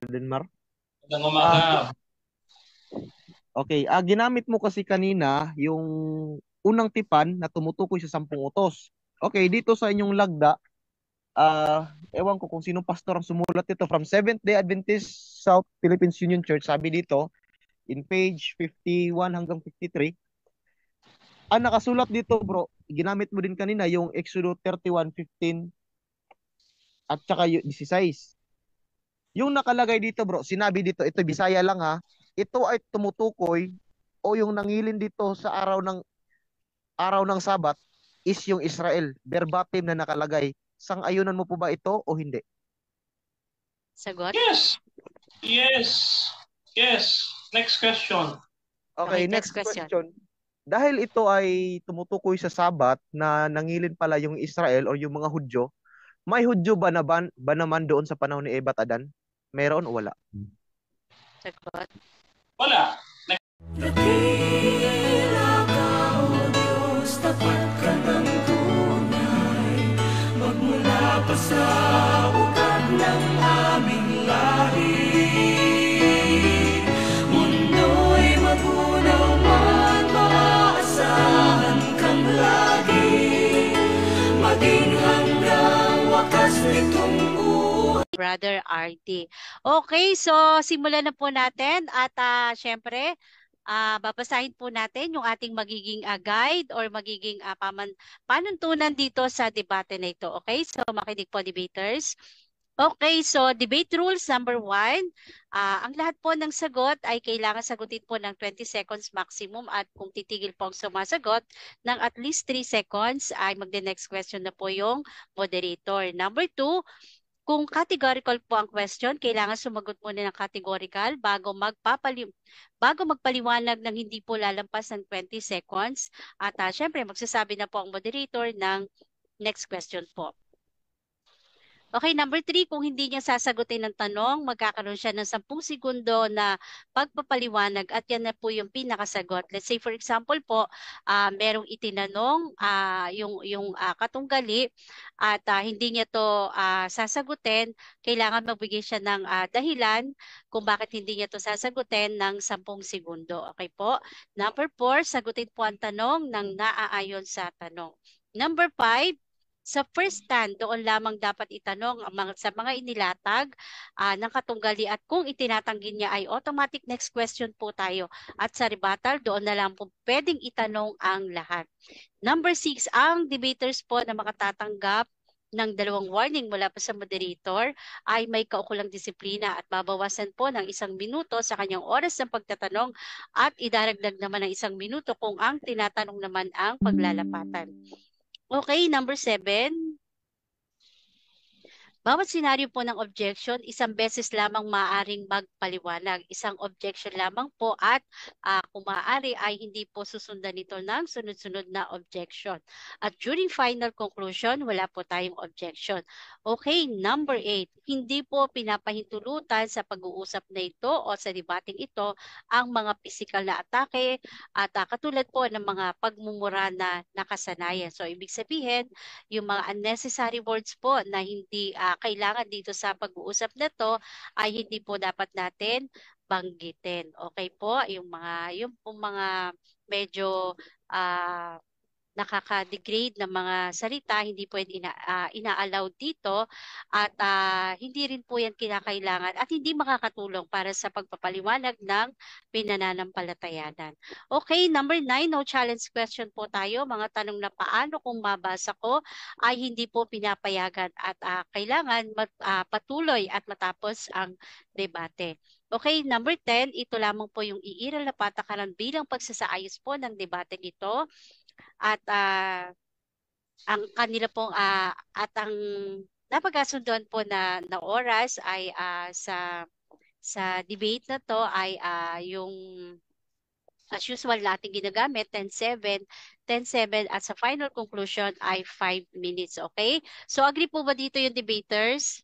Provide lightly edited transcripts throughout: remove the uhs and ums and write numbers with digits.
Denmar. Magandang Ah, umaga. okay, ginamit mo kasi kanina yung unang tipan na tumutukoy sa 10 utos. Okay, dito sa inyong lagda, ewan ko kung sinong pastor ang sumulat dito from Seventh-day Adventist South Philippines Union Church. Sabi dito, in page 51 hanggang 53, ang nakasulat dito bro, ginamit mo din kanina yung Exodus 31:15 at saka yung 16. Yung nakalagay dito bro, sinabi dito, ito Bisaya lang ha, ito ay tumutukoy o yung nangilin dito sa araw ng Sabat is yung Israel. Verbatim na nakalagay. Sang-ayunan mo po ba ito o hindi? Sagot? Yes. Yes. Yes. Next question. Okay, Okay, next next question. question. Dahil ito ay tumutukoy sa Sabat na nangilin pala yung Israel o yung mga Hudyo, may Hudyo ba naman doon sa panahon ni Eva at Adan? Meron o wala? Sagot? Wala. Dakila ka, O Diyos, tapat ka ng tunay. Magmula pa sa ugat ng aming lahi, mundo'y magunaw man, maaasahan kang lagi, maging hanggang wakas nitong buhay. Brother RD. Okay, so simulan na po natin at syempre, babasahin po natin yung ating magiging guide or magiging panuntunan dito sa debate na ito. Okay, so makinig po debaters. Okay, so debate rules number 1. Ang lahat po ng sagot ay kailangan sagutin po ng 20 seconds maximum at kung titigil po ang sumasagot ng at least 3 seconds ay magde-next question na po yung moderator. Number 2, kung categorical po ang question, kailangan sumagot muna ng categorical bago magpaliwanag ng hindi po lalampas ng 20 seconds. At syempre, magsasabi na po ang moderator ng next question po. Okay, number 3, kung hindi niya sasagutin ng tanong, magkakaroon siya ng 10 segundo na pagpapaliwanag at yan na po yung pinakasagot. Let's say for example po, merong itinanong yung katunggali at hindi niya to sasagutin, kailangan magbigay siya ng dahilan kung bakit hindi niya to sasagutin ng 10 segundo. Okay po? Number 4, sagutin po ang tanong ng naaayon sa tanong. Number 5, sa first stand, doon lamang dapat itanong sa mga inilatag ng katunggali at kung itinatanggi niya ay automatic next question po tayo. At sa rebuttal, doon na lang po pwedeng itanong ang lahat. Number 6, ang debaters po na makatatanggap ng 2 warning mula pa sa moderator ay may kaukulang disiplina at babawasan po ng 1 minuto sa kanyang oras ng pagtatanong at idaragdag naman ng 1 minuto kung ang tinatanong naman ang paglalapatan. Okay, number 7. Bawat senaryo po ng objection, 1 beses lamang maaaring magpaliwanag. 1 objection lamang po at kung maaari ay hindi po susundan nito ng sunod-sunod na objection. At during final conclusion, wala po tayong objection. Okay, number 8. Hindi po pinapahintulutan sa pag-uusap na ito o sa debating ito ang mga physical na atake at katulad po ng mga pagmumura na nakasanayan. So, ibig sabihin, yung mga unnecessary words po na hindi kailangan dito sa pag-uusap na to ay hindi po dapat natin banggitin. Okay po? Yung mga medyo nakaka-degrade na mga salita, hindi pwede ina-allow dito at hindi rin po yan kinakailangan at hindi makakatulong para sa pagpapaliwanag ng pinananampalatayanan. Okay, number 9, no challenge question po tayo. Mga tanong na paano kung mabasa ko ay hindi po pinapayagan at kailangan patuloy at matapos ang debate. Okay, number 10, ito lamang po yung iiral na patakaran bilang pagsasaayos po ng debate ito. At ang kanila pong at ang napagkasunduan po na oras ay sa debate na to ay yung as usual natin ginagamit 10-7 at sa final conclusion ay 5 minutes. Okay? So agree po ba dito yung debaters?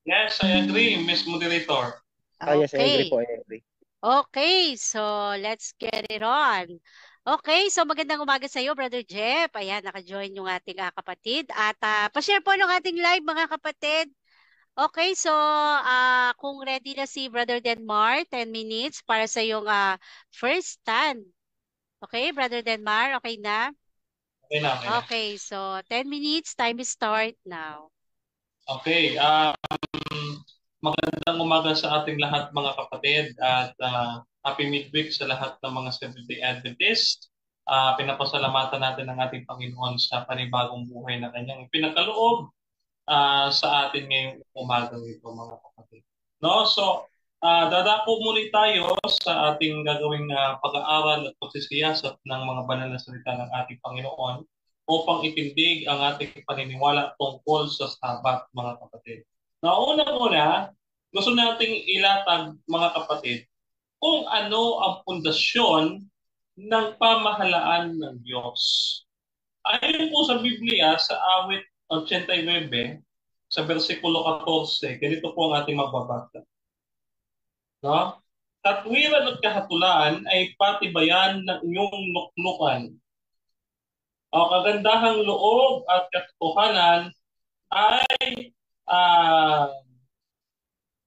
Yes, I agree, Miss Moderator. Yes, I agree Okay. po, I agree. Okay, so let's get it on. Okay, so magandang umaga sa iyo, Brother Jeff. Ayan, naka-join yung ating kapatid. At pa-share po ng ating live, mga kapatid. Okay, so kung ready na si Brother Denmar, 10 minutes para sa yung first stand. Okay, Brother Denmar, okay na? Okay na, okay na. Okay, so 10 minutes, time is start now. Okay, magandang umaga sa ating lahat mga kapatid at happy midweek sa lahat ng mga Seventh-day Adventists. Pinapasalamatan natin ang ating Panginoon sa panibagong buhay na kanyang ipinakaloob sa atin ngayong umagang ito mga kapatid. No? So, dadako muli tayo sa ating gagawing pag-aaral at pagsisiyasat ng mga banal na salita ng ating Panginoon upang itindig ang ating paniniwala tungkol sa Sabat, mga kapatid. Now, una-una, gusto nating ilatag, mga kapatid, kung ano ang pundasyon ng pamahalaan ng Diyos. Ayon po sa Biblia, sa awit 89, sa versikulo 14, ganito po ang ating magbabasa. No? Katwiran at kahatulan ay patibayan ng iyong luklukan. O kagandahang loob at katotohanan ay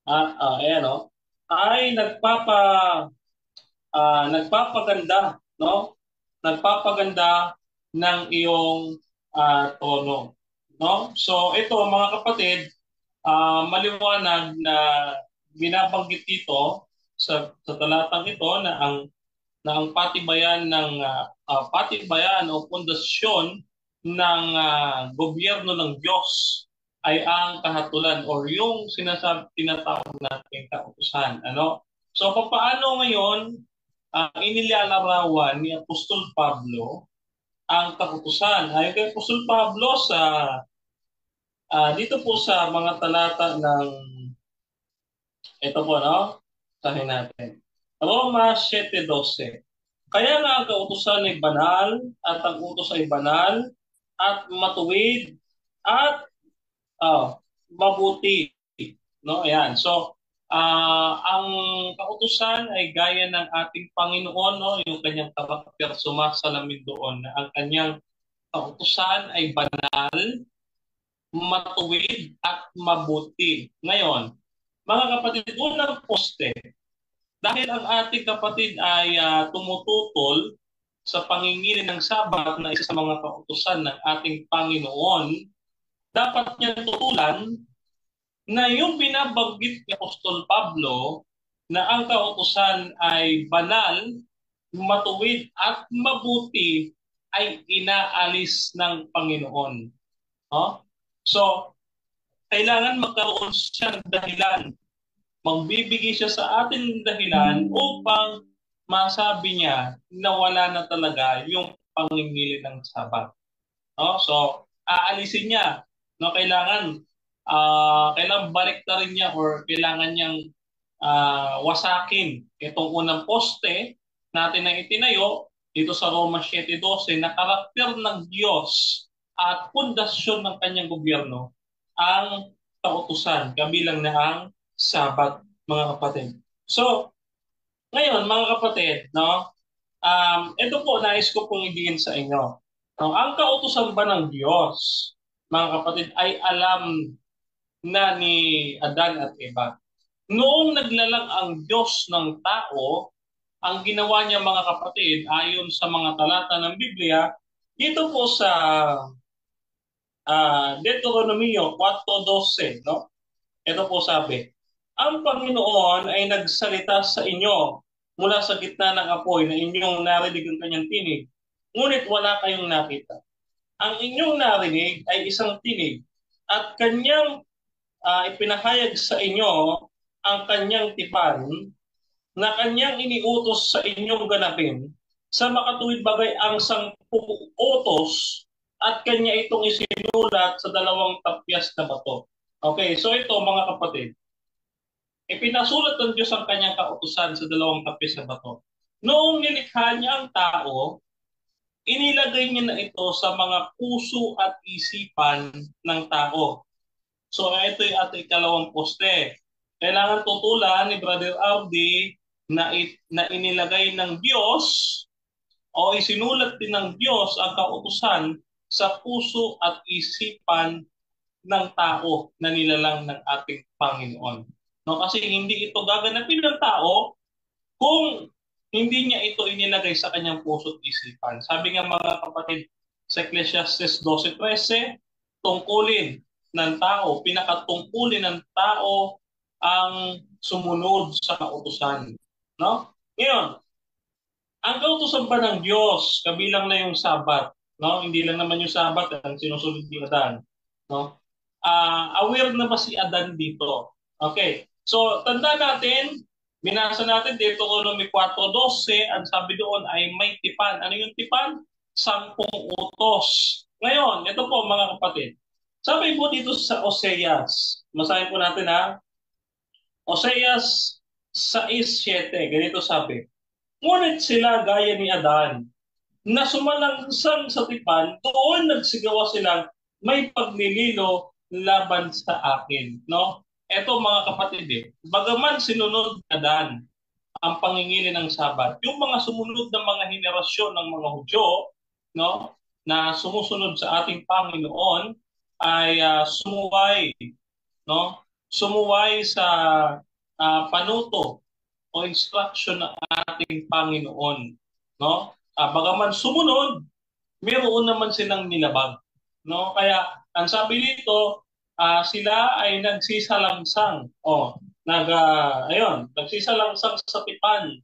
ayan, no? Ay nagpapaganda, no? Nagpapaganda ng iyong tono, no? So ito mga kapatid, maliwanag na binabanggit dito sa talatang ito na ang patibayan ng patibayan o pundasyon ng gobyerno ng Diyos ay ang kahatulan or yung tinatawag natin kautusan. Ano? So paano ngayon inilalarawan ni Apostol Pablo ang kautusan? Ayon kay Apostol Pablo sa dito po sa mga talata ng ito po, no? Sahin natin. Roma 7:12. Kaya nga ang kautusan ay banal at ang utos ay banal at matuwid at mabuti. No? Ayan. So, ang kautusan ay gaya ng ating Panginoon, no? Yung kanyang karakter sumasalamin doon na ang kanyang kautusan ay banal, matuwid at mabuti. Ngayon, mga kapatid, unang poste, dahil ang ating kapatid ay tumututol sa pangingilin ng Sabat na isa sa mga kautusan ng ating Panginoon, dapat niya tutulan na yung binabanggit ni Apostol Pablo na ang kautusan ay banal, matuwid at mabuti ay inaalis ng Panginoon. No? So, kailangan magkaroon siya ng dahilan. Magbibigay siya sa atin ng dahilan upang masabi niya na wala na talaga yung pangingili ng Sabat. No? So, aalisin niya. No? Kailangan balik na rin niya or kailangan niyang wasakin itong unang poste natin na itinayo dito sa Roma 7:12 na karakter ng Diyos at pundasyon ng kanyang gobyerno ang kautusan, kabilang na ang Sabat, mga kapatid. So, ngayon, mga kapatid, no, ito po, nais ko pong ibigin sa inyo. No, ang kautusan ba ng Diyos, mga kapatid, ay alam na ni Adan at Eva. Noong naglalang ang Diyos ng tao, ang ginawa niya, mga kapatid, ayon sa mga talata ng Biblia, dito po sa Deuteronomio 4:12, no? Ito po sabi, ang Panginoon ay nagsalita sa inyo mula sa gitna ng apoy na inyong narinig ang kanyang tinig, ngunit wala kayong nakita. Ang inyong narinig ay isang tinig at kanyang ipinahayag sa inyo ang kanyang tipan na kanyang iniutos sa inyong ganapin sa makatuwid bagay ang 10 utos at kanya itong isinulat sa 2 tapyas na bato. Okay, so ito mga kapatid, ipinasulat ng Diyos ang kanyang kautusan sa 2 tapyas na bato. Noong nilikha niya ang tao, inilagay niya na ito sa mga puso at isipan ng tao. So ito yung ating ikalawang poste. Kailangan tutulan ni Brother Ardi na inilagay ng Diyos o isinulat din ng Diyos ang kautusan sa puso at isipan ng tao na nilalang ng ating Panginoon. No, kasi hindi ito gaganapin ng tao kung hindi niya ito inilagay sa kanyang puso't isipan. Sabi nga mga kapatid sa Ecclesiastes 12:13, tungkulin ng tao, pinakatungkulin ng tao ang sumunod sa kautusan. No? Ngayon, ang kautusan ba ng Diyos, kabilang na yung Sabat, no? Hindi lang naman yung Sabat ang sinusunod ni Adan, no? Aware na ba si Adan dito? Okay. So, tanda natin, binasa natin Deuteronomy 4:12, ang sabi doon ay may tipan. Ano yung tipan? 10 utos. Ngayon, ito po mga kapatid. Sabi po dito sa Oseas, masahin po natin ha, Oseas 6:7, ganito sabi, ngunit sila gaya ni Adan, na sumalangsang sa tipan, doon nagsigawa silang may paglililo laban sa akin. No? Eto mga kapatid, bagaman sinunod Adan ang pangingili ng Sabat, yung mga sumunod na mga henerasyon ng mga Hudyo, no, na sumusunod sa ating Panginoon ay sumuway, no? Sumuway sa panuto o instruction ng ating Panginoon, no? Bagaman sumunod, mayroon naman silang nilabag, no? Kaya ang sabi dito, sila ay nagsisalangsang, nagsisalangsang sa tipan.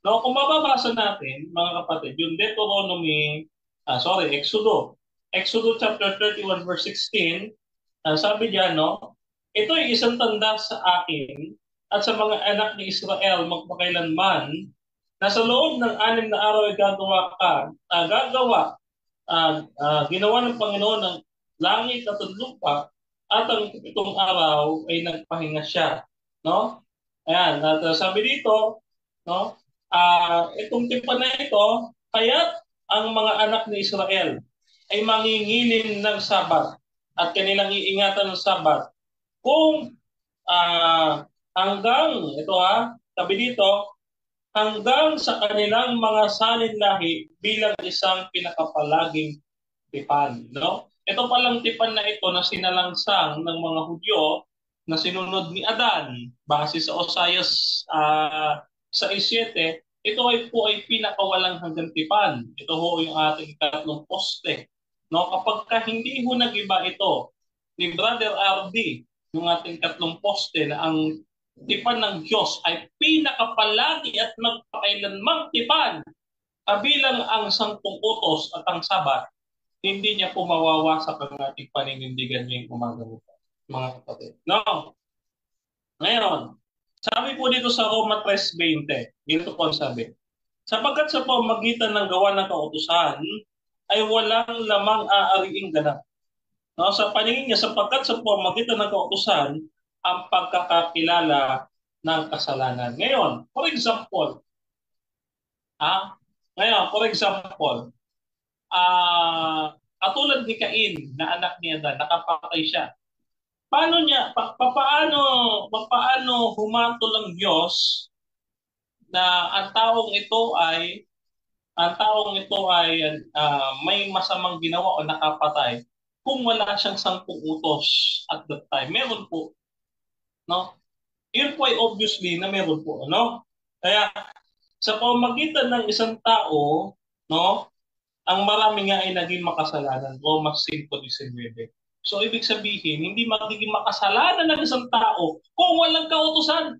No, kung mababasa natin, mga kapatid, yung Exodo chapter 31 verse 16, sabi diyan, no, ito ay isang tanda sa akin at sa mga anak ni Israel magpakailanman na sa loob ng 6 na araw ay ginawa ng Panginoon ng langit at ang lupa at ang 7 araw ay nagpahinga siya, no? Ayan, at sabi dito, no, itong tipan na ito, kaya't ang mga anak ni Israel ay mangingilin ng Sabat at kanilang iingatan ng Sabat kung sabi dito, hanggang sa kanilang mga salinlahi bilang isang pinakapalaging tipan. No? Ito palang tipan na ito na sinalangsang ng mga Hudyo na sinunod ni Adan, base sa Oseas 6:7, ito ay pinakawalang hanggang tipan. Ito ho yung ating 3 poste. No? Kapag hindi ho nag-iba ito ni Brother RD, yung ating 3 poste na ang tipan ng Diyos ay pinakapalagi at magpakailanmang tipan, kabilang ang 10 utos at ang Sabat, hindi niya po mawawasak ang ating paninindigan ngayong umaga nito, mga kapatid. No? Ngayon, sabi po dito sa Roma 3:20, dito po ang sabi, sapagkat sa pamamagitan ng gawa ng kautusan ay walang lamang aariing ganap. No, sa paningin niya, sapagkat sa pamamagitan ng kautusan ang pagkakakilala ng kasalanan. Ngayon, for example, katulad ni Cain na anak ni Adan, nakapatay siya. Paano humatol ang Diyos na ang taong ito ay may masamang ginawa o nakapatay kung wala siyang 10 utos at that time? Meron po. No? Yun po ay obviously na meron po. No? Kaya sa pamamagitan ng isang tao, no, ang marami nga ay naging makasalanan. Roma 5:19. So ibig sabihin, hindi magiging makasalanan ng isang tao kung walang kautusan.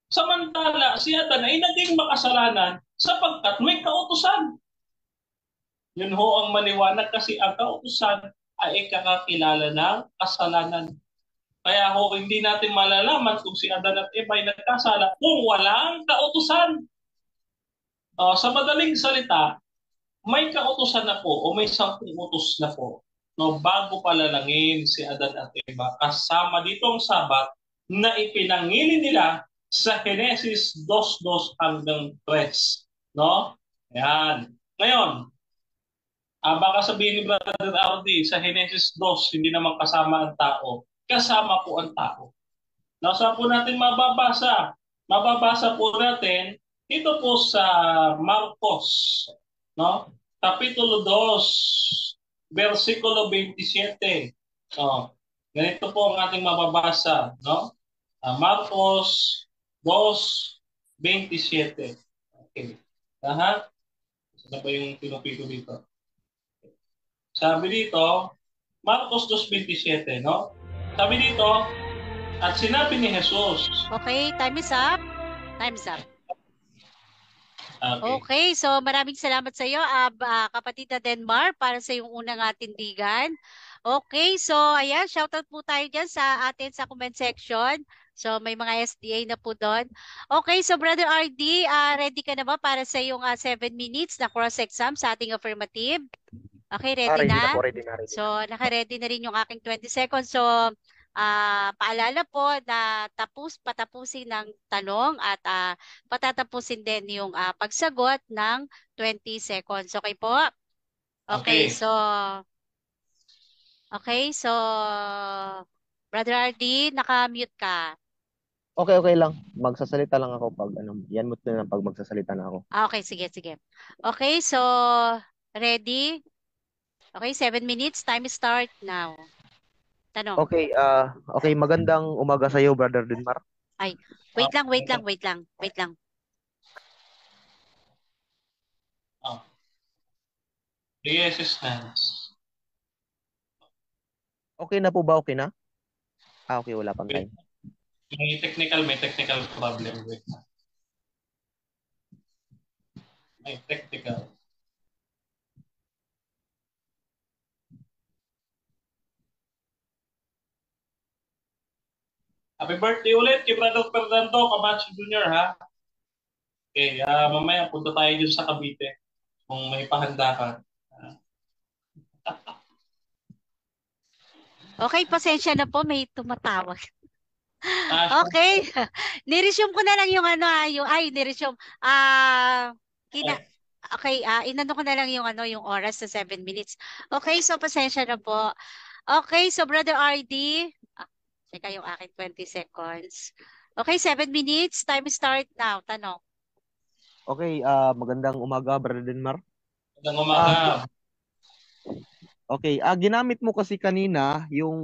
Samantala, si Adan ay naging makasalanan sapagkat may kautusan. Yun ho ang maliwanag kasi ang kautusan ay kakakilala ng kasalanan. Kaya ho, hindi natin malalaman kung si Adan at Eva ay nagkasala kung walang kautusan. Sa madaling salita, may kautusan na po o may 10 utos na po, no, bago palalangin si Adan at Eva kasama ditong Sabat na ipinangili nila sa Genesis 2:2 hanggang 3. No? Ayan. Ngayon, baka sabihin ni Brother RD, sa Genesis 2, hindi naman kasama ang tao. Kasama po ang tao. Nasa po natin mababasa? Mababasa po natin dito po sa Marcos, no? Kapitulo 2, versikulo 27. So, ganito po ang ating mababasa, no? Marcos 2:27. Okay. Lahat? Ano ba yung pinupito dito? Sabi dito, Marcos 2:27, no? Sabi dito, at sinabi ni Jesus. Okay, time is up. Time is up. Okay. Okay, so maraming salamat sa iyo, kapatid na Denmar, para sa iyong unang tindigan. Okay, so ayan, shoutout po tayo dyan sa atin sa comment section. So may mga SDA na po doon. Okay, so Brother RD, ready ka na ba para sa iyong 7 minutes na cross-exam sa ating affirmative? Okay, ready Ready na na? po, ready na, ready So, na. naka-ready na rin yung aking 20 seconds. So, paalala po na patapusin ng tanong at patatapusin din yung pagsagot ng 20 seconds. Okay po? Okay, Okay. so Brother RD, naka-mute ka. Okay lang. Magsasalita lang ako pag yan mo na lang pag magsasalita na ako. Okay, sige. Okay, so ready? Okay, 7 minutes. Time start now. Tanong. Okay, okay, magandang umaga sa iyo, Brother Denmar. Ay, wait lang. Resistance. Okay na po ba? Okay na? Okay, wala pang time. May technical problem. Wait. May technical. Happy birthday ulit kay Brother Fernando Camacho Jr. ha. Okay, mamaya punta tayo dun sa Cavite kung may pahanda ka. Okay, pasensya na po, may tumatawag. Okay. Niresume ko na lang yung niresume. Okay, inano ko na lang yung oras sa 7 minutes. Okay, so pasensya na po. Okay, so Brother RD, teka yung aking 20 seconds. Okay, 7 minutes. Time start now. Tanong. Okay, magandang umaga, Brother Denmar. Magandang umaga. Okay, ginamit mo kasi kanina yung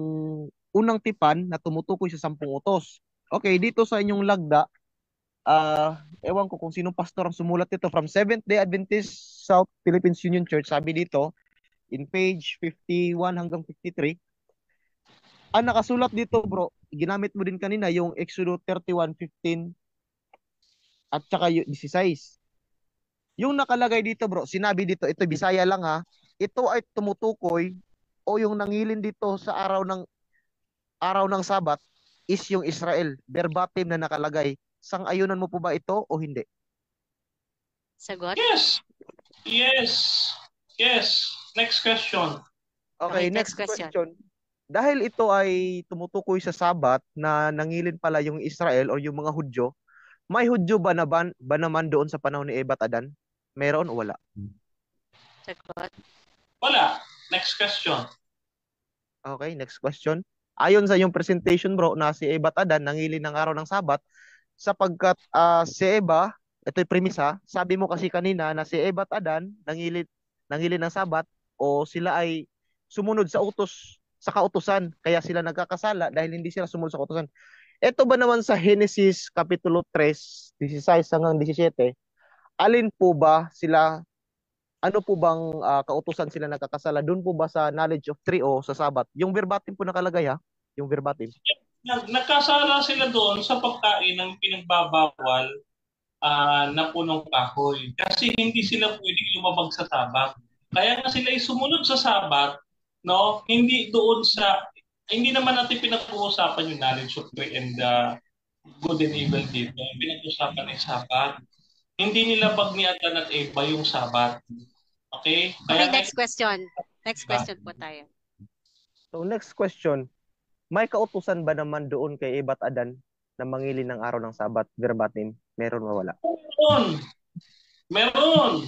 unang tipan na tumutukoy sa 10 utos. Okay, dito sa inyong lagda, ewan ko kung sinong pastor ang sumulat dito from Seventh-day Adventist South Philippines Union Church. Sabi dito, in page 51 hanggang 53, ang nakasulat dito, bro, ginamit mo din kanina yung Exodus 31:15 at saka yung 16. Yung nakalagay dito, bro, sinabi dito, ito Bisaya lang ha, ito ay tumutukoy o yung nangilin dito sa araw ng Sabat is yung Israel. Verbatim na nakalagay. Sang-ayunan mo po ba ito o hindi? Sagot? Yes. Next question. Okay, next question. Dahil ito ay tumutukoy sa Sabat na nangilin pala yung Israel o yung mga Hudyo, may Hudyo ba naman doon sa panahon ni Eva at Adan? Meron o wala? Sagot? Wala. Next question. Okay, next question. Ayon sa yung presentation, bro, na si Eva at Adan nangilin ng araw ng Sabat sapagkat si Eva, ito yung premisa, sabi mo kasi kanina na si Eva at Adan nangilin ng Sabat o sila ay sumunod sa kautusan, kaya sila nagkakasala dahil hindi sila sumunod sa kautusan. Ito ba naman sa Genesis Kapitulo 3, 16 hanggang 17, alin po ba sila, ano po bang kautusan sila nagkakasala? Doon po ba sa knowledge of 3 o sa Sabat? Yung verbatim po nakalagay ha? Yung verbatim. Nagkasala sila doon sa pagkain ng pinagbabawal na punong kahoy. Kasi hindi sila pwedeng lumabag sa Sabat. Kaya nga sila ay sumunod sa Sabat, no? Hindi naman natin pinag-uusapan yung knowledge of good and good and evil dito. Pinag-uusapan ay Sabat. Hindi nilabag ni Adan at Eva yung Sabat. Okay? Okay, next question. Next question po tayo. So next question, may kautusan ba naman doon kay Eva at Adan na mangilin ng araw ng Sabat verbatim? Meron o wala? Meron.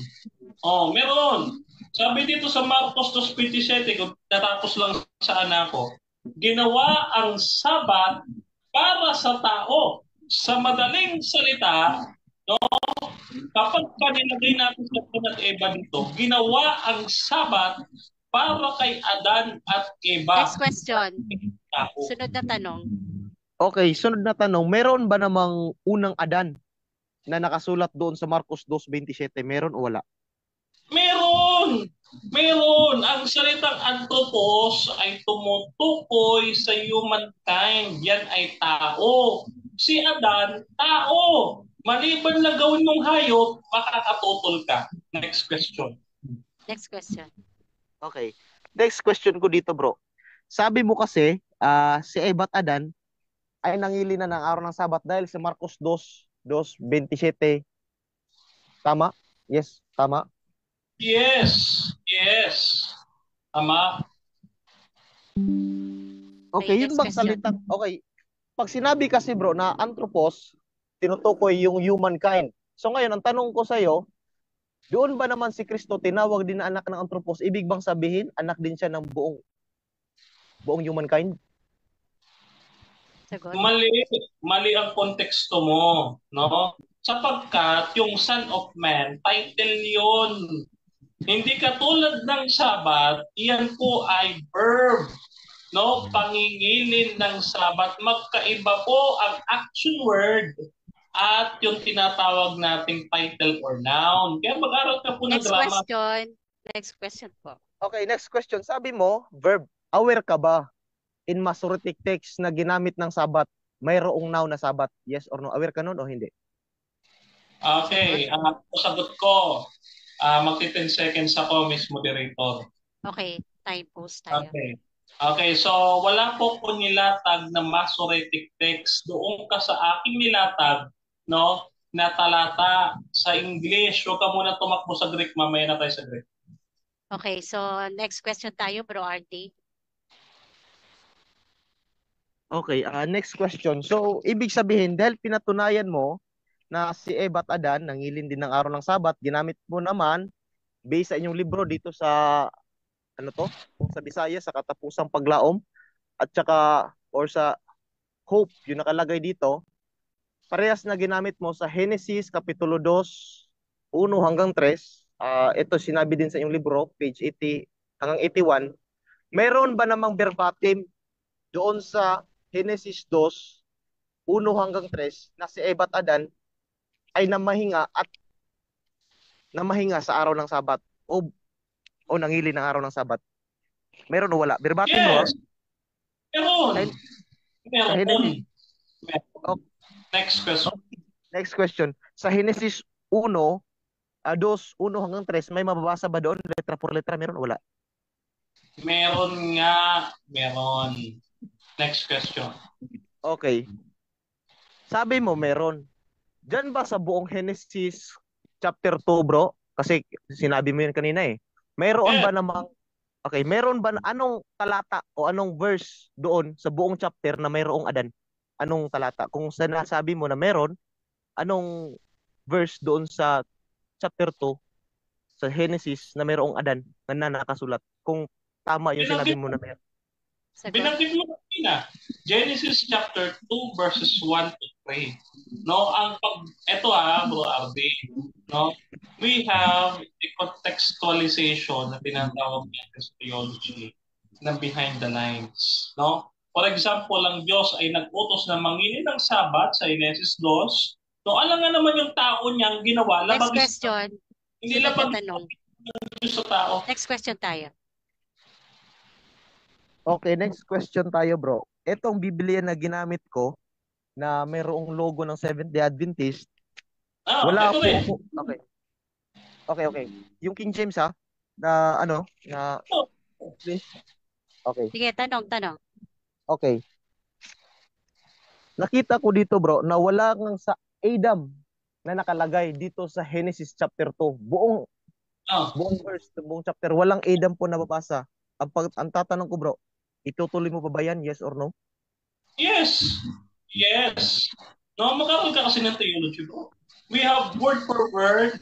Sabi dito sa Marcos 2:27, kung natapos lang sa anak ko, ginawa ang Sabat para sa tao. Sa madaling salita, no? Kapag kanilagay natin sa Adan at Eva dito, ginawa ang Sabat para kay Adan at Eva. Next question. Tao. Sunod na tanong. Okay, sunod na tanong, meron ba namang unang Adan na nakasulat doon sa Marcos 2:27? Meron o wala? Meron! Meron! Ang salitang anthropos ay tumutukoy sa humankind. Yan ay tao. Si Adan, tao. Maliban na gawin mong hayop, makakatutol ka. Next question. Next question. Okay. Next question ko dito, bro. Sabi mo kasi, si Eva at Adan ay nangili na ng araw ng Sabat dahil sa Marcos 2:27. Tama? Yes, tama. Yes. Yes. Tama. Okay, Okay, yun next bang question. salitang, okay. Pag sinabi kasi bro na anthropos, tinutukoy yung humankind. So ngayon, ang tanong ko sa'yo, doon ba naman si Kristo tinawag din na anak ng anthropos? Ibig bang sabihin, anak din siya ng buong humankind? Sagot. Mali ang konteksto mo, no? Sapagkat yung Son of Man, title yon. Hindi katulad ng Sabat, iyan po ay verb, no? Pangingilin ng Sabat. Magkaiba po ang action word at yung tinatawag nating title or noun. Kaya mag-aral ka po ng Next drama. question. Next question po. Okay, next question. Sabi mo, verb, aware ka ba in Masoretic text na ginamit ng Sabat, mayroong noun na Sabat? Yes or no? Aware ka nun o hindi? Okay, sagot ko. Magti 10 seconds ako, Miss Moderator. Okay, time post tayo. Okay. Okay, so wala po ko nilatag na Masoretic text. Doon ka sa aking nilatag, no, na talata sa English. Huwag ka muna tumakbo sa Greek, mamaya na tayo sa Greek. Okay, so next question tayo, Bro RT. Okay, next question. So, ibig sabihin, dahil pinatunayan mo na si Eva at Adan, nangilin din ng araw ng Sabat, ginamit mo naman, based sa inyong libro dito sa, ano to, kung sa Bisaya, sa Katapusang Paglaom, at saka, or sa Hope, yung nakalagay dito, parehas na ginamit mo sa Genesis, Kapitulo 2, 1 hanggang 3, ito sinabi din sa inyong libro, page 80 hanggang 81, meron ba namang verbatim doon sa Genesis 2, 1 hanggang 3, na si Eva at Adan ay namahinga sa araw ng Sabat o nangili ng araw ng Sabat? Meron o wala? Verbatim mo? Yes. Meron. Meron. Next question. Next question. Sa Genesis 1, 2, 1 hanggang 3, may mababasa ba doon letra por letra? Meron o wala? Meron nga. Meron. Next question. Okay. Sabi mo meron. Diyan ba sa buong Genesis chapter 2, bro? Kasi sinabi mo yun kanina eh. Meron ba namang, okay, meron ba, anong talata o anong verse doon sa buong chapter na mayroong Adan? Anong talata? Kung sinasabi mo na meron, anong verse doon sa chapter 2 sa Genesis na mayroong Adan na nakasulat? Kung tama yung sinabi mo na meron. Binanggit mo kanina, Genesis chapter 2 verses 1 to 3. No, ito Bro RD, no? We have a contextualization na tinatawag natin sa theology ng behind the lines, no? For example, ang Diyos ay nag-utos na mangilin ng Sabat sa Genesis 2. No, alam nga naman yung tao niyang ginawa. Next question. Hindi labag sa tao. Next question tayo. Okay, next question tayo, bro. Etong Biblia na ginamit ko na mayroong logo ng Seventh-day Adventist. Wala po ako. Okay. Yung King James na please. Okay. Sige, tanong. Okay. Nakita ko dito, bro, na wala ng sa Adam na nakalagay dito sa Genesis chapter 2. Buong verse, buong chapter, walang Adam po nababasa. Ang tatanong ko, bro, itutuloy mo pa ba yan? Yes or no? Yes. Yes. No, magkaroon ka kasi ng theology, bro. We have word for word.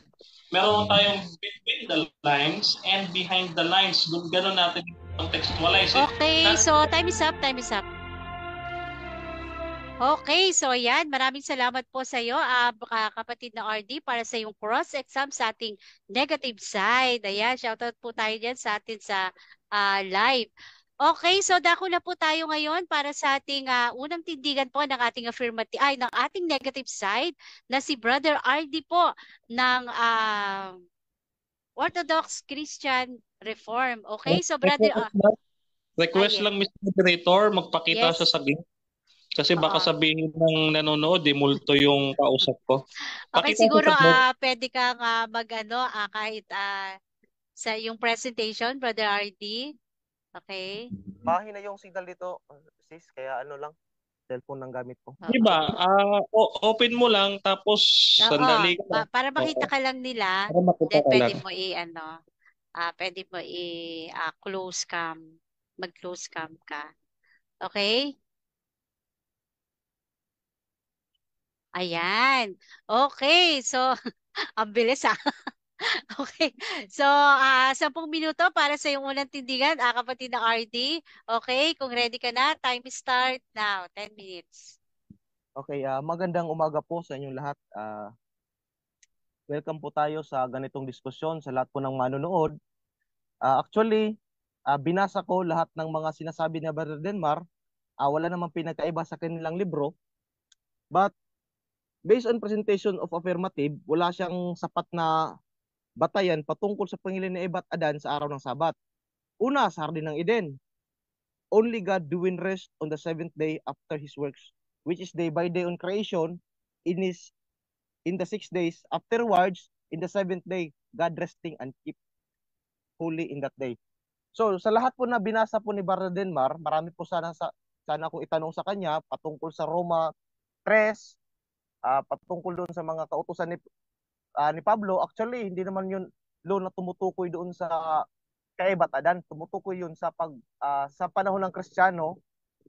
Meron tayong between the lines and behind the lines. Ganun natin contextualize. Okay, so time is up. Okay, so yan. Maraming salamat po sa iyo, kapatid na RD, para sa yung cross-exam sa ating negative side. Ayan, shoutout po tayo dyan sa atin sa live. Okay, so dako na po tayo ngayon para sa ating unang tindigan po ng ating ng ating negative side na si Brother RD po ng Orthodox Christian Reform. Okay, so Brother, Request yes, lang, Mr. Moderator, magpakita siya yes. sa game. Kasi baka Oo. sabihin ng nanonood, multo yung kausap ko. Okay, Pakita siguro sa game. pwede kang kahit sa yung presentation, Brother RD. Okay. Mahina yung signal dito, sis, kaya ano lang, cellphone lang gamit ko. Oo. Diba? Open mo lang, tapos Oo, sandali ka. para makita ka lang nila, Para makita then ka pwede lang. mo pwede mo close cam, mag-close cam ka. Okay? Ayan. Okay, so ang bilis Okay. So, 10 minuto para sa iyong unang tindigan, kapatid na RD. Okay, kung ready ka na, time start now. 10 minutes. Okay, magandang umaga po sa inyong lahat. Welcome po tayo sa ganitong diskusyon sa lahat po ng manonood. Actually, binasa ko lahat ng mga sinasabi ni Brother Denmar. Wala namang pinagkaiba sa kanilang libro. But based on presentation of affirmative, wala siyang sapat na batayan patungkol sa pangilin ni Eva at Adan sa araw ng Sabat. Una, sa Hardin ng Eden. Only God doing rest on the seventh day after His works, which is day by day on creation, in the 6 days. Afterwards, in the seventh day, God resting and keep holy in that day. So, sa lahat po na binasa po ni Brother Denmar, marami po sana akong itanong sa kanya patungkol sa Roma 3, patungkol doon sa mga kautusan ni Pablo. Actually, hindi naman yun na tumutukoy doon sa kaibatadan. Tumutukoy yun sa panahon ng Kristiyano,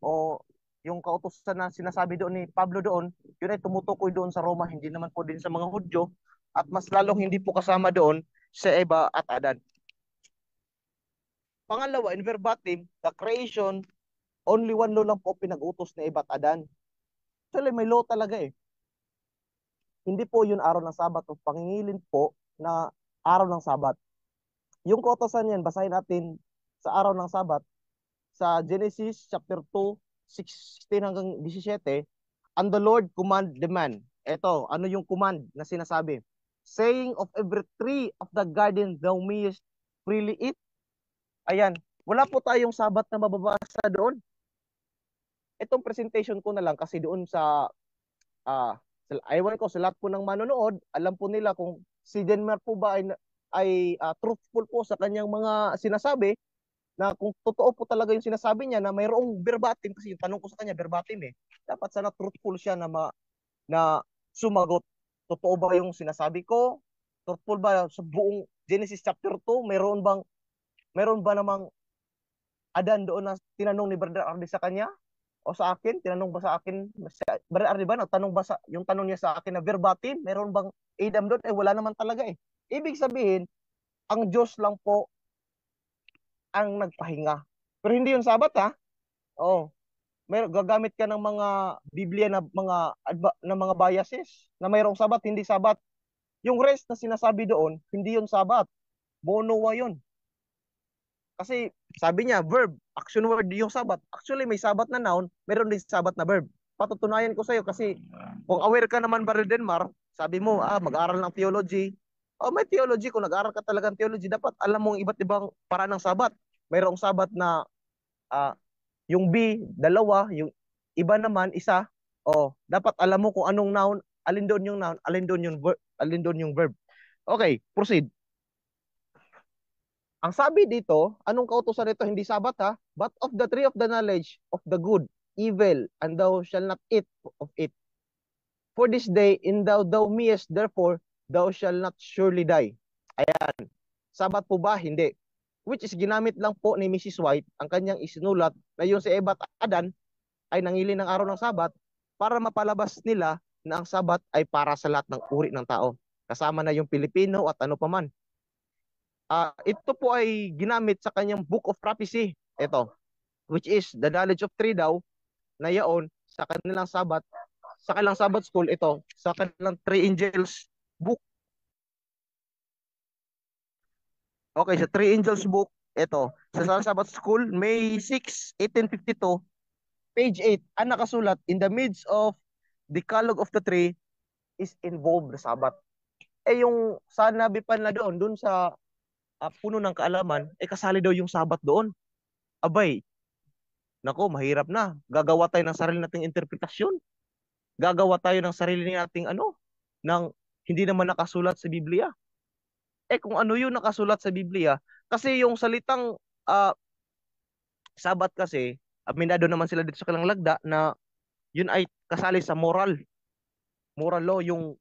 o yung kautusan na sinasabi doon ni Pablo doon, yun ay tumutukoy doon sa Roma, hindi naman po din sa mga Hudyo, at mas lalong hindi po kasama doon sa Eva at Adan. Pangalawa, in verbatim, the creation, only one law lang po pinag-utos ni Eva at Adan. Actually, may law talaga eh. Hindi po yun araw ng Sabat o pangingilin po na araw ng Sabat. Yung kautosan yan, basahin natin sa araw ng Sabat sa Genesis chapter 2, 16 hanggang 17. And the Lord command the man. Ito, ano yung command na sinasabi? Saying, of every tree of the garden thou mayest freely eat. Ayan, wala po tayong Sabat na mababasa doon. Itong presentation ko na lang kasi doon sa ewan ko sa lahat po ng manonood, alam po nila kung si Denmark po ba ay truthful po sa kanyang mga sinasabi, na kung totoo po talaga yung sinasabi niya na mayroong verbatim, kasi yung tanong ko sa kanya verbatim eh. Dapat sana truthful siya na sumagot. Totoo ba yung sinasabi ko? Truthful ba sa buong Genesis chapter 2? Meron ba namang Adan doon na tinanong ni Brother Ardi sa kanya? O sa akin, tinanong ba sa akin, Brother Ardi ba, tanong ba yung tanong niya sa akin na verbatim, meron bang Adam doon? Wala naman talaga eh. Ibig sabihin, ang Diyos lang po ang nagpahinga. Pero hindi yun Sabat ha. Oo. Gagamit ka ng mga Biblia na mga biases na mayroong Sabat, hindi Sabat. Yung rest na sinasabi doon, hindi yun Sabat. Bonowa yun. Kasi sabi niya, verb, action word yung Sabat. Actually, may Sabat na noun, meron din Sabat na verb. Patutunayan ko sa'yo kasi kung aware ka naman, Brother Denmar, sabi mo, mag-aral ng theology. May theology. Kung nag-aral ka talagang theology, dapat alam mo ang iba't ibang paraan ng Sabat. Mayroong Sabat na yung B, dalawa, yung iba naman, isa. Dapat alam mo kung anong noun, alin doon yung noun, alin doon yung verb. Okay, proceed. Ang sabi dito, anong kautusan nito? Hindi Sabat ha. But of the tree of the knowledge of the good, evil, and thou shalt not eat of it. For this day, in thou mayest, therefore, thou shalt not surely die. Ayan. Sabat po ba? Hindi. Which is ginamit lang po ni Mrs. White ang kanyang isinulat na yung si Eva at Adan ay nangili ng araw ng Sabat para mapalabas nila na ang Sabat ay para sa lahat ng uri ng tao. Kasama na yung Pilipino at ano paman. Ito po ay ginamit sa kanyang Book of Prophecy. Ito, which is the knowledge of tree daw, na yaon sa kanilang Sabbath school, ito, sa kanilang Three Angels book. Okay, sa Three Angels book, ito, sa Sabbath school, May 6, 1852, page 8, ang nakasulat, in the midst of Decalogue of the Tree is involved the Sabbath. Yung sanabi pa na doon sa puno ng kaalaman, kasali daw yung Sabbath doon. Abay, nako, mahirap na. Gagawa tayo ng sarili nating interpretasyon. Gagawa tayo ng sarili nating ng hindi naman nakasulat sa Biblia. Kung ano yung nakasulat sa Biblia, kasi yung salitang Sabbath kasi, aminado naman sila dito sa kanilang lagda na yun ay kasali sa moral law, yung